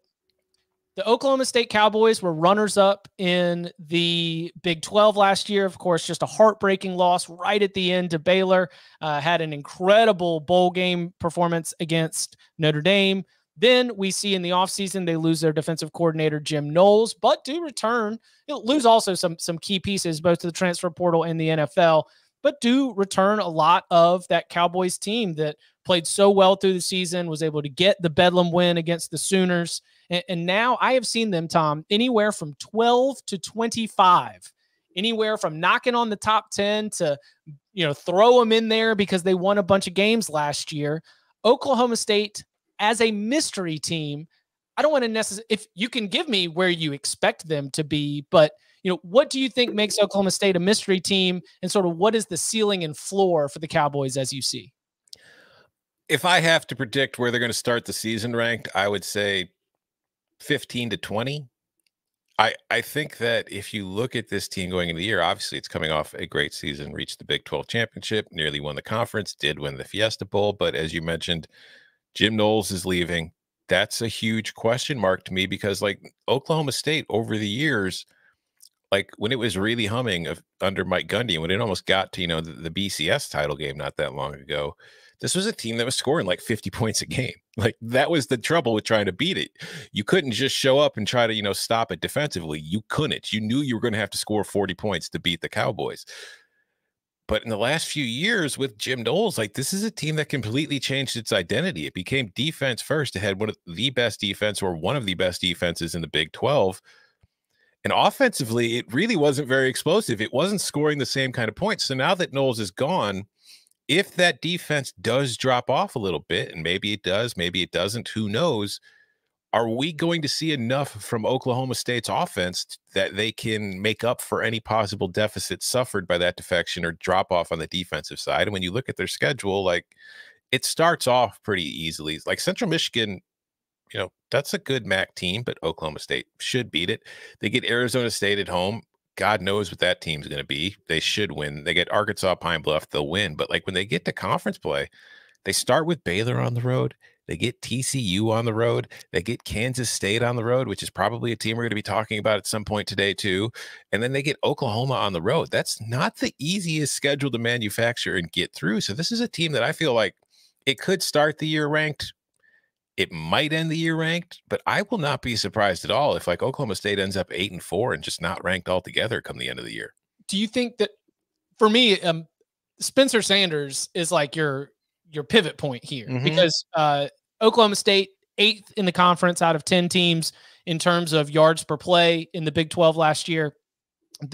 The Oklahoma State Cowboys were runners-up in the Big 12 last year. Of course, just a heartbreaking loss right at the end to Baylor. Had an incredible bowl game performance against Notre Dame. Then we see in the offseason they lose their defensive coordinator, Jim Knowles, but do return. They'll lose also some key pieces, both to the transfer portal and the NFL, but do return a lot of that Cowboys team that played so well through the season, was able to get the Bedlam win against the Sooners. And now I have seen them, Tom, anywhere from 12 to 25, anywhere from knocking on the top 10 to, throw them in there because they won a bunch of games last year. Oklahoma State as a mystery team, I don't want to necessarily, if you can give me where you expect them to be, but what do you think makes Oklahoma State a mystery team, and sort of what is the ceiling and floor for the Cowboys as you see? If I have to predict where they're going to start the season ranked, I would say 15 to 20. I think that if you look at this team going into the year, obviously it's coming off a great season, reached the Big 12 championship, nearly won the conference, did win the Fiesta Bowl. But as you mentioned, Jim Knowles is leaving. That's a huge question mark to me because, like, Oklahoma State over the years, like when it was really humming under Mike Gundy, and when it almost got to, the BCS title game not that long ago, this was a team that was scoring like 50 points a game. Like, that was the trouble with trying to beat it. You couldn't just show up and try to, stop it defensively. You couldn't. You knew you were going to have to score 40 points to beat the Cowboys. But in the last few years with Jim Knowles, like, this is a team that completely changed its identity. It became defense first. It had one of the best defense, or one of the best defenses in the Big 12. And offensively, it really wasn't very explosive. It wasn't scoring the same kind of points. So now that Knowles is gone, if that defense does drop off a little bit, and maybe it does, maybe it doesn't, who knows, are we going to see enough from Oklahoma State's offense that they can make up for any possible deficit suffered by that defection or drop off on the defensive side? And when you look at their schedule, like, it starts off pretty easily. Like Central Michigan, that's a good MAC team, but Oklahoma State should beat it. They get Arizona State at home. God knows what that team's going to be. They should win. They get Arkansas Pine Bluff. They'll win. But like when they get to conference play, they start with Baylor on the road. They get TCU on the road. They get Kansas State on the road, which is probably a team we're going to be talking about at some point today too. And then they get Oklahoma on the road. That's not the easiest schedule to manufacture and get through. So this is a team that I feel like it could start the year ranked. It might end the year ranked, but I will not be surprised at all if, like, Oklahoma State ends up 8-4 and just not ranked altogether come the end of the year. Do you think that, for me, Spencer Sanders is like your pivot point here, because Oklahoma State 8th in the conference out of 10 teams in terms of yards per play in the Big 12 last year,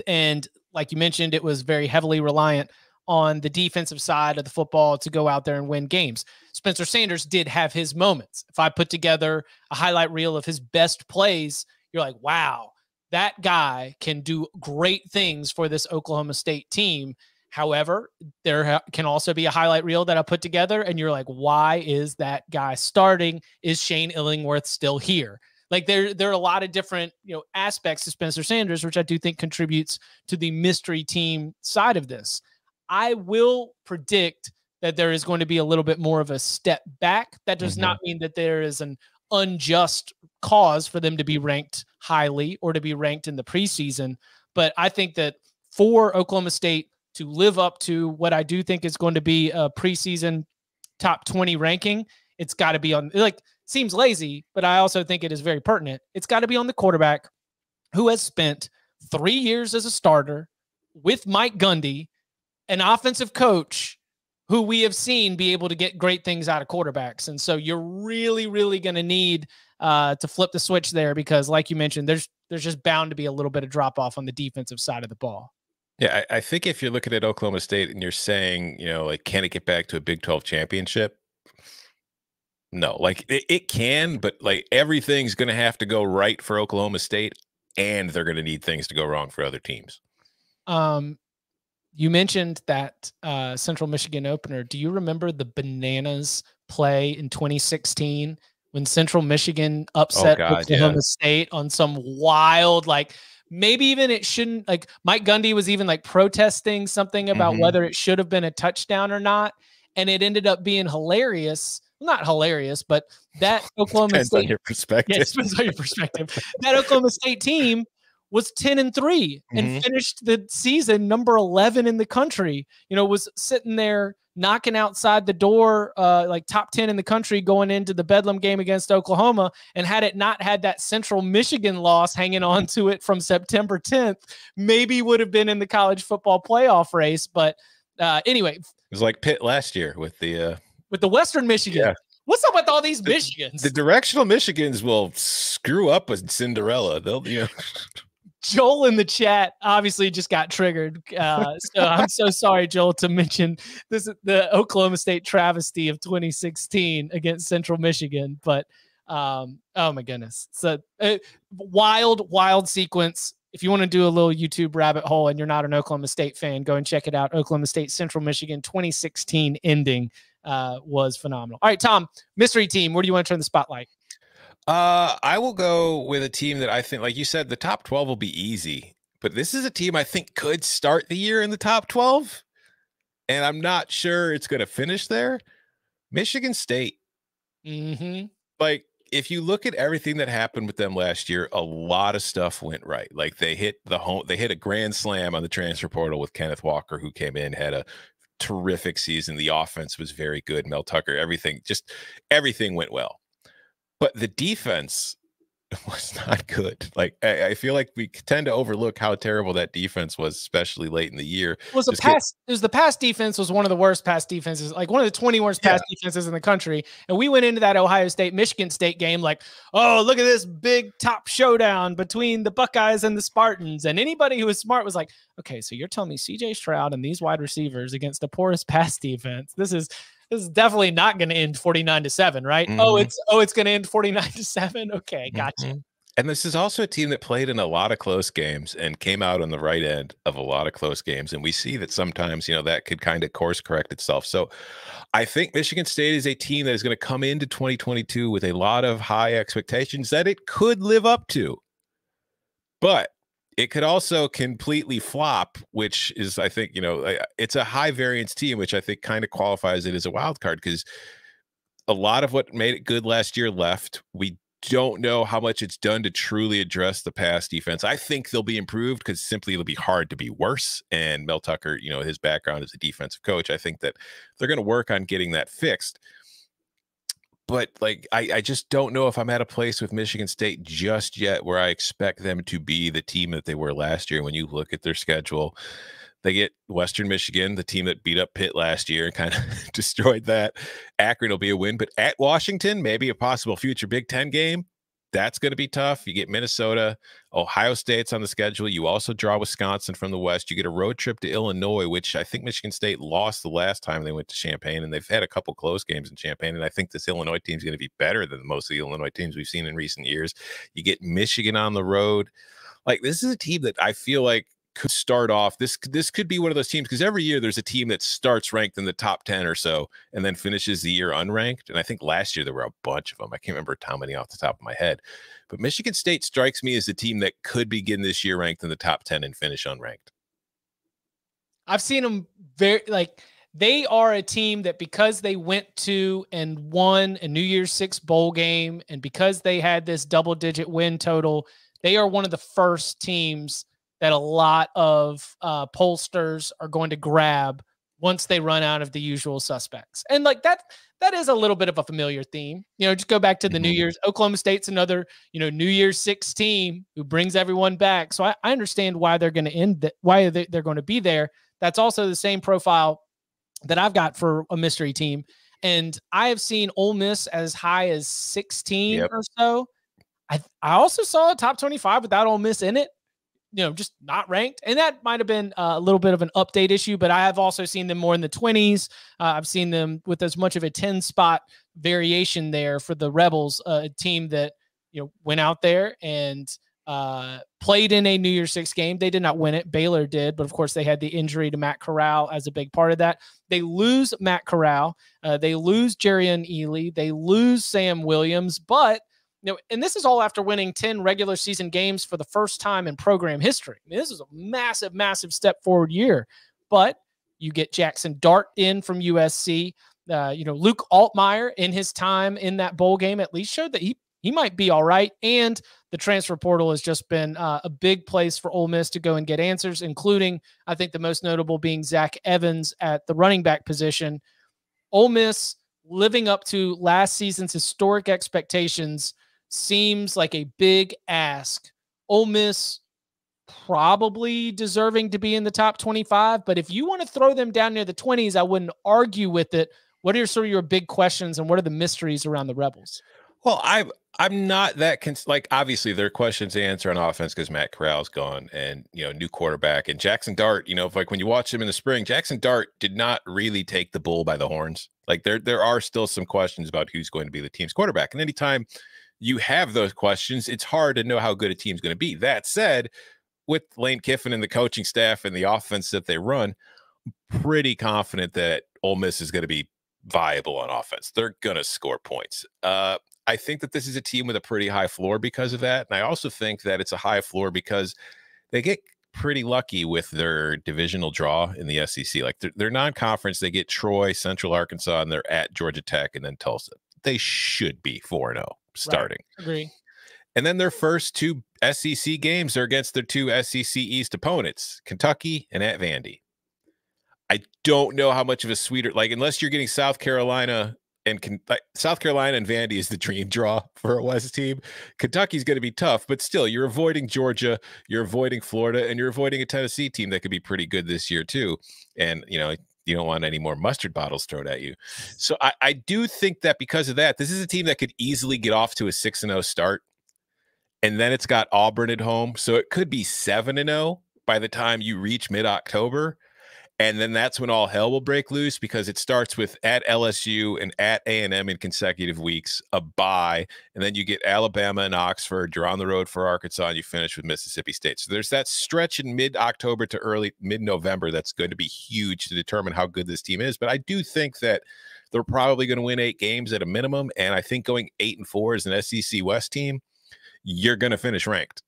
and like you mentioned, it was very heavily reliant on the defensive side of the football to go out there and win games. Spencer Sanders did have his moments. If I put together a highlight reel of his best plays, you're like, wow, that guy can do great things for this Oklahoma State team. However, there can also be a highlight reel that I put together and you're like, why is that guy starting? Is Shane Illingworth still here? Like, there are a lot of different, aspects to Spencer Sanders, which I do think contributes to the mystery team side of this. I will predict that there is going to be a little bit more of a step back. That does not mean that there is an unjust cause for them to be ranked highly or to be ranked in the preseason. But I think that for Oklahoma State to live up to what I do think is going to be a preseason top 20 ranking, it's got to be on, like, seems lazy, but I also think it is very pertinent. It's got to be on the quarterback who has spent 3 years as a starter with Mike Gundy, an offensive coach who we have seen be able to get great things out of quarterbacks. And so you're really, really going to need to flip the switch there, because like you mentioned, there's just bound to be a little bit of drop off on the defensive side of the ball. Yeah, I think if you're looking at Oklahoma State and you're saying, like, can it get back to a Big 12 championship? No, like it can, but like everything's going to have to go right for Oklahoma State, and they're going to need things to go wrong for other teams. You mentioned that Central Michigan opener. Do you remember the Bananas play in 2016 when Central Michigan upset Oklahoma State on some wild, like, maybe even it shouldn't, like, Mike Gundy was even like protesting something about whether it should have been a touchdown or not. And it ended up being hilarious. Not hilarious, but that Oklahoma State, on your perspective. Yeah, depends on your perspective. That Oklahoma State team was 10-3 and finished the season number 11 in the country. Was sitting there knocking outside the door, like top 10 in the country going into the Bedlam game against Oklahoma. And had it not had that Central Michigan loss hanging on to it from September 10th, maybe would have been in the college football playoff race. But anyway, it was like Pitt last year with the Western Michigan. Yeah. What's up with all these Michigans? The directional Michigans will screw up with Cinderella. They'll, Joel in the chat obviously just got triggered. So I'm so sorry, Joel, to mention this, the Oklahoma State travesty of 2016 against Central Michigan. But oh my goodness. So wild sequence. if you want to do a little YouTube rabbit hole and you're not an Oklahoma State fan, go and check it out. Oklahoma State Central Michigan 2016 ending was phenomenal. All right, Tom, mystery team. Where do you want to turn the spotlight? I will go with a team that I think, like you said, the top 12 will be easy, but this is a team I think could start the year in the top 12, and I'm not sure it's going to finish there. Michigan State. Like, if you look at everything that happened with them last year, a lot of stuff went right. Like, they hit a grand slam on the transfer portal with Kenneth Walker, who came in, had a terrific season. The offense was very good. Mel Tucker, everything went well. But the defense was not good. Like, I feel like we tend to overlook how terrible that defense was, especially late in the year. The pass defense was one of the worst pass defenses, like one of the 20 worst pass defenses in the country. And we went into that Ohio State Michigan State game like, oh, look at this big top showdown between the Buckeyes and the Spartans. And anybody who was smart was like, okay, so you're telling me CJ Stroud and these wide receivers against the poorest pass defense. This is definitely not going to end 49-7, right? Mm-hmm. It's going to end 49-7. Okay, gotcha. Mm-hmm. And this is also a team that played in a lot of close games and came out on the right end of a lot of close games. And we see that sometimes, that could kind of course correct itself. So I think Michigan State is a team that is going to come into 2022 with a lot of high expectations that it could live up to. But it could also completely flop, which is, I think, it's a high variance team, which I think kind of qualifies it as a wild card, because a lot of what made it good last year left. We don't know how much it's done to truly address the pass defense. I think they'll be improved because simply it'll be hard to be worse. And Mel Tucker, his background as a defensive coach, I think that they're going to work on getting that fixed. But I just don't know if I'm at a place with Michigan State just yet where I expect them to be the team that they were last year. When you look at their schedule, they get Western Michigan, the team that beat up Pitt last year and kind of destroyed that. Akron will be a win, but at Washington, maybe a possible future Big Ten game. That's going to be tough. You get Minnesota, Ohio State's on the schedule. You also draw Wisconsin from the West. You get a road trip to Illinois, which I think Michigan State lost the last time they went to Champaign, and they've had a couple close games in Champaign. And I think this Illinois team is going to be better than most of the Illinois teams we've seen in recent years. You get Michigan on the road. Like, this is a team that I feel like could start off. This could be one of those teams, because every year there's a team that starts ranked in the top 10 or so and then finishes the year unranked. And I think last year there were a bunch of them. I can't remember how many off the top of my head, but Michigan State strikes me as a team that could begin this year ranked in the top 10 and finish unranked. I've seen them they are a team that, because they went to and won a New Year's Six bowl game, and because they had this double-digit win total, they are one of the first teams that a lot of pollsters are going to grab once they run out of the usual suspects. And that is a little bit of a familiar theme. Just go back to the New Year's. Oklahoma State's another, New Year's Six team who brings everyone back. So I understand why they're going to why they're going to be there. That's also the same profile that I've got for a mystery team. And I have seen Ole Miss as high as 16 or so. I also saw a top 25 without Ole Miss in it. Just not ranked. And that might have been a little bit of an update issue, but I have also seen them more in the 20s. I've seen them with as much of a 10 spot variation there for the Rebels, a team that, went out there and played in a New Year's Six game. They did not win it. Baylor did, but of course they had the injury to Matt Corral as a big part of that. They lose Matt Corral. They lose Jerrion Ealy. They lose Sam Williams, but and this is all after winning 10 regular season games for the first time in program history. I mean, this is a massive, massive step forward year. But you get Jackson Dart in from USC. Luke Altmaier in his time in that bowl game at least showed that he might be all right. And the transfer portal has just been a big place for Ole Miss to go and get answers, including, I think the most notable being Zach Evans at the running back position. Ole Miss living up to last season's historic expectations seems like a big ask. Ole Miss probably deserving to be in the top 25, but if you want to throw them down near the 20s, I wouldn't argue with it. What are sort of your big questions, and what are the mysteries around the Rebels? Well, I'm not that obviously there are questions to answer on offense because Matt Corral's gone, and new quarterback, and Jackson Dart. When you watch him in the spring, Jackson Dart did not really take the bull by the horns. Like there are still some questions about who's going to be the team's quarterback, and anytime you have those questions, it's hard to know how good a team's going to be. That said, with Lane Kiffin and the coaching staff and the offense that they run, pretty confident that Ole Miss is going to be viable on offense. They're going to score points. I think that this is a team with a pretty high floor because of that. And I also think that it's a high floor because they get pretty lucky with their divisional draw in the SEC. Like they're non-conference. They get Troy, Central Arkansas, and they're at Georgia Tech and then Tulsa. They should be 4-0 starting. Right. Agree. And then their first 2 SEC games are against their 2 SEC East opponents, Kentucky and at Vandy. I don't know how much of a sweeter, like, unless you're getting South Carolina and South Carolina and Vandy is the dream draw for a West team. Kentucky's going to be tough, but still, you're avoiding Georgia, you're avoiding Florida, and you're avoiding a Tennessee team that could be pretty good this year too. And you don't want any more mustard bottles thrown at you. So I do think that because of that, this is a team that could easily get off to a 6-0 start, and then it's got Auburn at home, so it could be 7-0 by the time you reach mid-October. And then that's when all hell will break loose, because it starts with at LSU and at A&M in consecutive weeks, a bye, and then you get Alabama and Oxford. You're on the road for Arkansas, and you finish with Mississippi State. So there's that stretch in mid-October to early mid-November that's going to be huge to determine how good this team is. But I do think that they're probably going to win 8 games at a minimum, and I think going 8-4 as an SEC West team, you're going to finish ranked.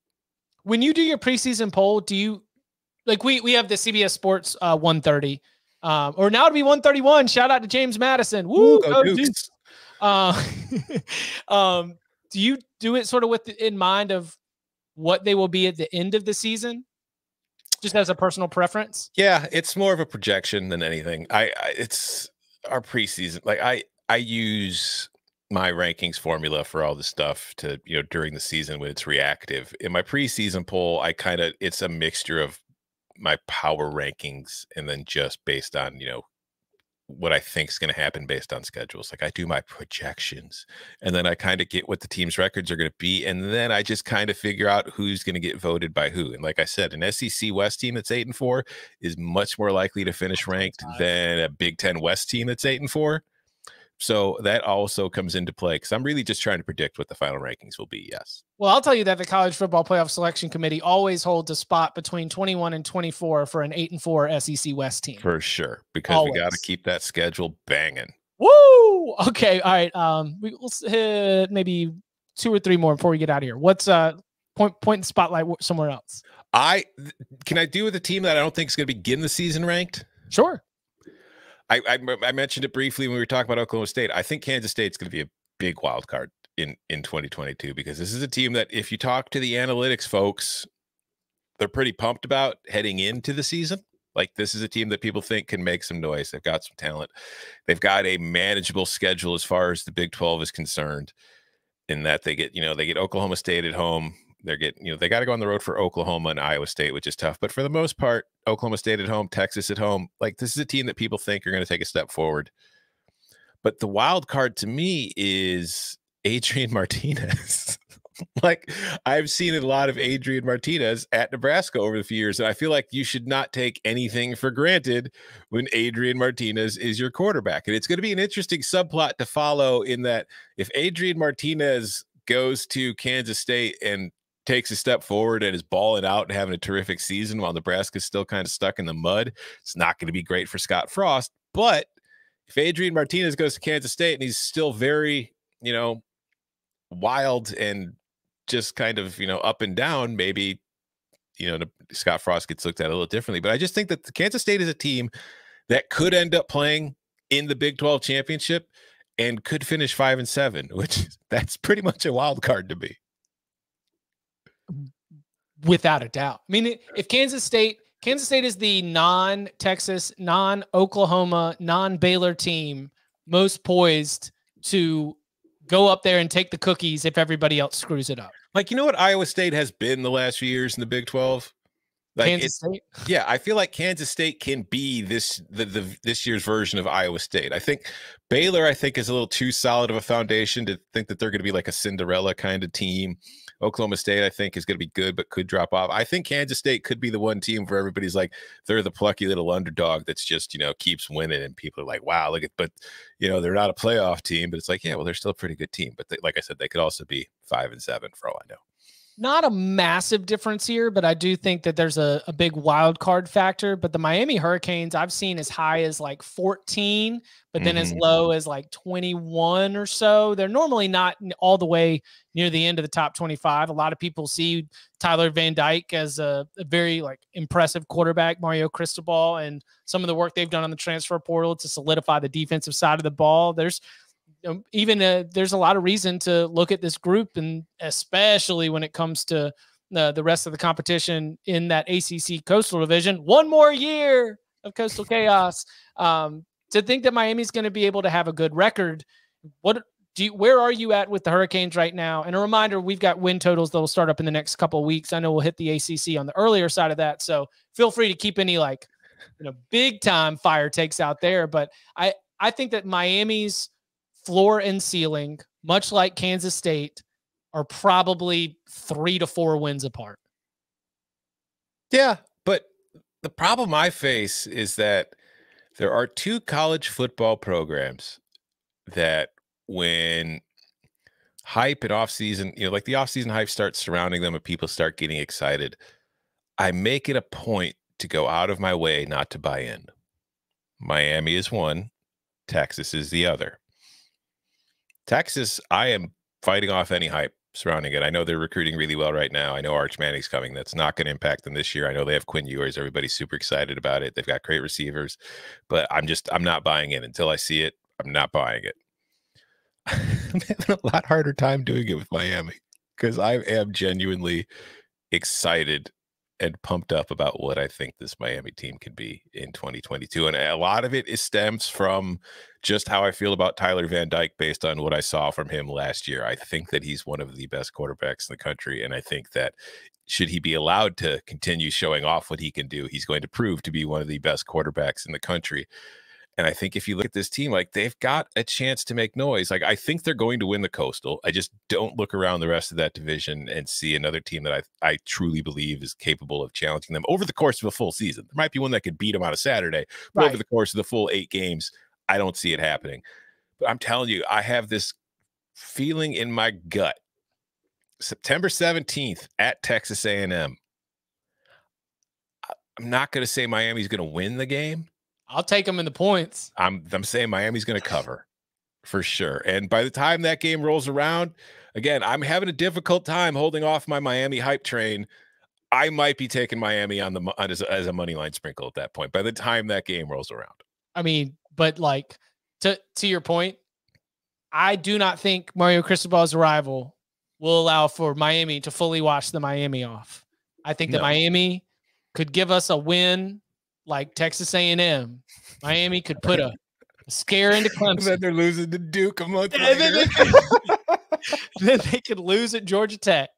When you do your preseason poll, do you – like we have the CBS Sports 130, or now to be 131. Shout out to James Madison. Woo, go Dukes. Do you do it sort of with in mind of what they will be at the end of the season, just as a personal preference? Yeah, it's more of a projection than anything. It's our preseason. Like I use my rankings formula for all this stuff to, during the season when it's reactive. In my preseason poll, it's a mixture of my power rankings and then just based on what I think is going to happen based on schedules. Like I do my projections, and then I kind of get what the team's records are going to be, and then I just kind of figure out who's going to get voted by who. And like I said, an SEC West team that's 8-4 is much more likely to finish ranked than a Big Ten West team that's 8-4. So that also comes into play, because I'm really just trying to predict what the final rankings will be. Yes. Well, I'll tell you that the College Football Playoff Selection Committee always holds a spot between 21 and 24 for an 8-4 SEC West team. For sure, because we got to keep that schedule banging. Woo! Okay, all right. We'll hit maybe 2 or 3 more before we get out of here. What's point the spotlight somewhere else? Can I do with a team that I don't think is going to begin the season ranked? Sure. I mentioned it briefly when we were talking about Oklahoma State. I think Kansas State's going to be a big wild card in 2022, because this is a team that, if you talk to the analytics folks, they're pretty pumped about heading into the season. Like, this is a team that people think can make some noise. They've got some talent. They've got a manageable schedule as far as the Big 12 is concerned, in that they get Oklahoma State at home. They got to go on the road for Oklahoma and Iowa State, which is tough. But for the most part, Oklahoma State at home, Texas at home, like, this is a team that people think are going to take a step forward. But the wild card to me is Adrian Martinez. Like, I've seen a lot of Adrian Martinez at Nebraska over the few years, and I feel like you should not take anything for granted when Adrian Martinez is your quarterback. And it's going to be an interesting subplot to follow, in that if Adrian Martinez goes to Kansas State and takes a step forward and is balling out and having a terrific season while Nebraska's still kind of stuck in the mud, it's not going to be great for Scott Frost. But if Adrian Martinez goes to Kansas State and he's still very, wild and just kind of, up and down, maybe, Scott Frost gets looked at a little differently. But I just think that the Kansas State is a team that could end up playing in the Big 12 championship and could finish 5-7, which that's pretty much a wild card to me. Without a doubt. I mean, if Kansas State is the non-Texas, non-Oklahoma, non-Baylor team most poised to go up there and take the cookies if everybody else screws it up. Like, what Iowa State has been the last few years in the Big 12? Like, Kansas State? Yeah, I feel like Kansas State can be this year's version of Iowa State. I think Baylor, is a little too solid of a foundation to think that they're going to be like a Cinderella kind of team. Oklahoma State, I think, is going to be good, but could drop off. I think Kansas State could be the one team where everybody's like, they're the plucky little underdog that's just, keeps winning. And people are like, wow, but they're not a playoff team, but it's like, yeah, well, they're still a pretty good team. But like I said, they could also be 5-7 for all I know. Not a massive difference here, but I do think that there's a big wild card factor. But the Miami Hurricanes I've seen as high as like 14, but then as low as like 21 or so. They're normally not all the way near the end of the top 25. A lot of people see Tyler Van Dyke as a very like impressive quarterback, Mario Cristobal, and some of the work they've done on the transfer portal to solidify the defensive side of the ball. There's there's a lot of reason to look at this group, and especially when it comes to the rest of the competition in that ACC Coastal Division. One more year of Coastal Chaos. To think that Miami's going to be able to have a good record. Where are you at with the Hurricanes right now? And a reminder, we've got win totals that will start up in the next couple of weeks. I know we'll hit the ACC on the earlier side of that, so feel free to keep any big time fire takes out there. But I think that Miami's floor and ceiling, much like Kansas State, are probably 3 to 4 wins apart. Yeah, but the problem I face is that there are 2 college football programs that when hype and offseason, like the offseason hype starts surrounding them and people start getting excited, I make it a point to go out of my way not to buy in. Miami is one, Texas is the other. Texas, I am fighting off any hype surrounding it. I know they're recruiting really well right now. I know Arch Manning's coming. That's not going to impact them this year. I know they have Quinn Ewers. Everybody's super excited about it. They've got great receivers, but I'm not buying it until I see it. I'm not buying it. I'm having a lot harder time doing it with Miami because I am genuinely excited and pumped up about what I think this Miami team can be in 2022. And a lot of it stems from just how I feel about Tyler Van Dyke based on what I saw from him last year. I think that he's one of the best quarterbacks in the country. And I think that should he be allowed to continue showing off what he can do, he's going to prove to be one of the best quarterbacks in the country. And I think if you look at this team, like they've got a chance to make noise. Like I think they're going to win the Coastal. I just don't look around the rest of that division and see another team that I truly believe is capable of challenging them over the course of a full season. There might be one that could beat them on a Saturday, but over the course of the full 8 games, I don't see it happening. But I'm telling you, I have this feeling in my gut. September 17th at Texas A&M. I'm not going to say Miami's going to win the game. I'll take them in the points. I'm saying Miami's going to cover for sure. And by the time that game rolls around, again, I'm having a difficult time holding off my Miami hype train. I might be taking Miami as a money line sprinkle at that point by the time that game rolls around. I mean, but like to your point, I do not think Mario Cristobal's arrival will allow for Miami to fully wash the Miami off. I think that Miami could give us a win like Texas A&M. Miami could put a scare into Clemson. Then they're losing to Duke a month later. Then they could lose at Georgia Tech.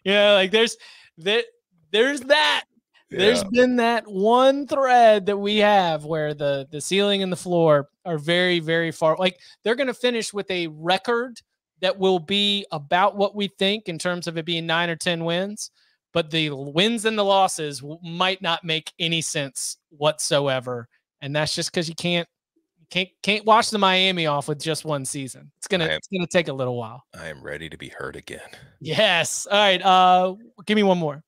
Like there's that. Yeah. There's been that one thread that we have where the ceiling and the floor are very, very far. Like they're going to finish with a record that will be about what we think in terms of it being 9 or 10 wins. But the wins and the losses might not make any sense whatsoever. And that's just because you can't wash the Miami off with just one season. It's gonna take a little while. I am ready to be hurt again. Yes. All right. Give me one more.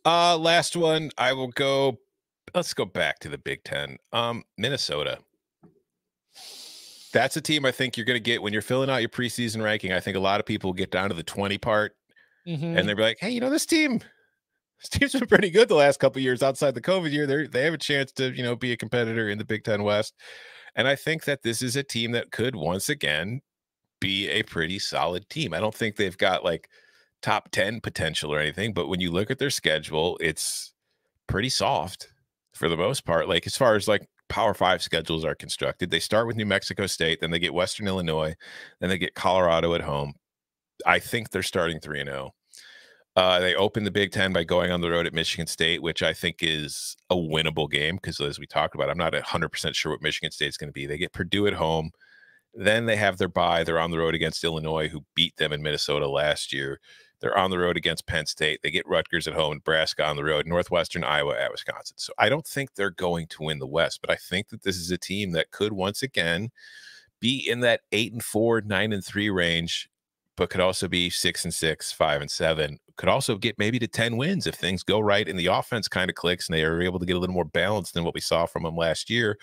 Last one. Let's go back to the Big Ten. Minnesota. That's a team I think you're going to get when you're filling out your preseason ranking. I think a lot of people get down to the 20 part. And they're like, hey, this team's been pretty good the last couple of years outside the COVID year. They have a chance to, be a competitor in the Big Ten West. And I think that this is a team that could once again be a pretty solid team. I don't think they've got like top 10 potential or anything, but when you look at their schedule, it's pretty soft for the most part. Like as far as like Power 5 schedules are constructed, they start with New Mexico State, then they get Western Illinois, then they get Colorado at home. I think they're starting 3-0. They open the Big Ten by going on the road at Michigan State, which I think is a winnable game because, as we talked about, I'm not 100% sure what Michigan State's going to be. They get Purdue at home. Then they have their bye. They're on the road against Illinois, who beat them in Minnesota last year. They're on the road against Penn State. They get Rutgers at home, Nebraska on the road, Northwestern, Iowa at Wisconsin. So I don't think they're going to win the West, but I think that this is a team that could once again be in that 8-4, 9-3 range, but could also be 6-6, 5-7. Could also get maybe to 10 wins if things go right and the offense kind of clicks and they are able to get a little more balanced than what we saw from them last year.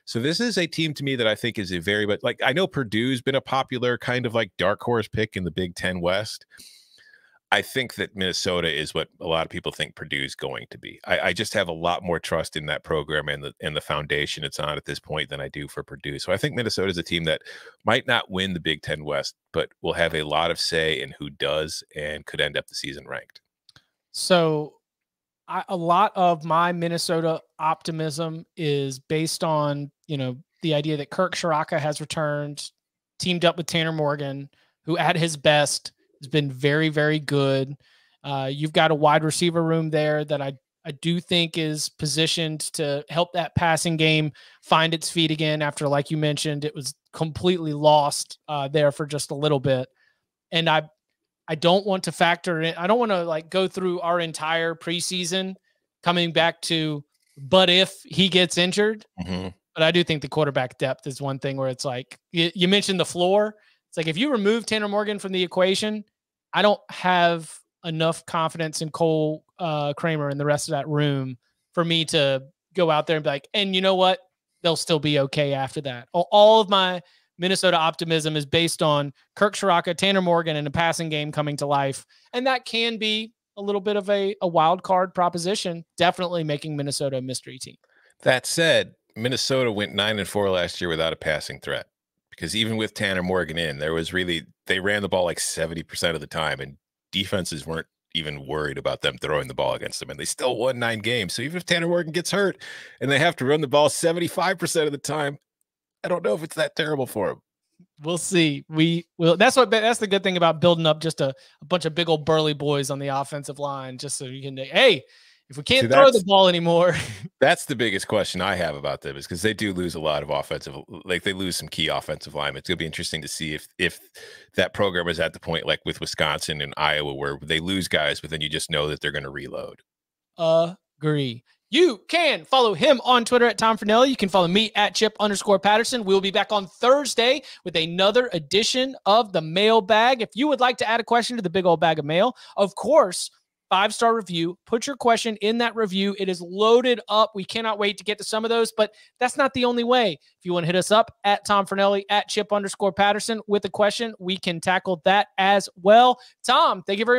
So this is a team to me that I think is a very, but like, I know Purdue's been a popular kind of like dark horse pick in the Big Ten West. I think that Minnesota is what a lot of people think Purdue is going to be. I just have a lot more trust in that program and the foundation it's on at this point than I do for Purdue. So I think Minnesota is a team that might not win the Big Ten West, but will have a lot of say in who does and could end up the season ranked. So a lot of my Minnesota optimism is based on, the idea that Kirk Ciarrocca has returned, teamed up with Tanner Morgan, who at his best has been very, very good. You've got a wide receiver room there that I do think is positioned to help that passing game find its feet again after, like you mentioned, it was completely lost there for just a little bit. And I don't want to factor in, I don't want to like go through our entire preseason coming back to, but if he gets injured, but I do think the quarterback depth is one thing where it's like, you mentioned the floor. It's like, if you remove Tanner Morgan from the equation, I don't have enough confidence in Cole Kramer and the rest of that room for me to go out there and be like, and you know what? They'll still be okay after that. All of my Minnesota optimism is based on Kirk Ciarrocca, Tanner Morgan, and a passing game coming to life. And that can be a little bit of a wild card proposition, definitely making Minnesota a mystery team. That said, Minnesota went 9-4 last year without a passing threat. Because even with Tanner Morgan in, they ran the ball like 70% of the time, and defenses weren't even worried about them throwing the ball against them, and they still won 9 games. So even if Tanner Morgan gets hurt and they have to run the ball 75% of the time, I don't know if it's that terrible for them. We'll see. That's the good thing about building up just a bunch of big old burly boys on the offensive line, just so you can, hey, if we can't throw the ball anymore. That's the biggest question I have about them, is because they do lose a lot of offensive, like they lose some key offensive linemen. It's going to be interesting to see if that program is at the point like with Wisconsin and Iowa where they lose guys, but then you just know that they're going to reload. Agree. You can follow him on Twitter at Tom Fornelli. You can follow me at Chip_Patterson. We'll be back on Thursday with another edition of the Mailbag. If you would like to add a question to the big old bag of mail, of course, 5-star review. Put your question in that review. It is loaded up. We cannot wait to get to some of those, but that's not the only way. If you want to hit us up at Tom Fornelli, at Chip_Patterson with a question, we can tackle that as well. Tom, thank you very much.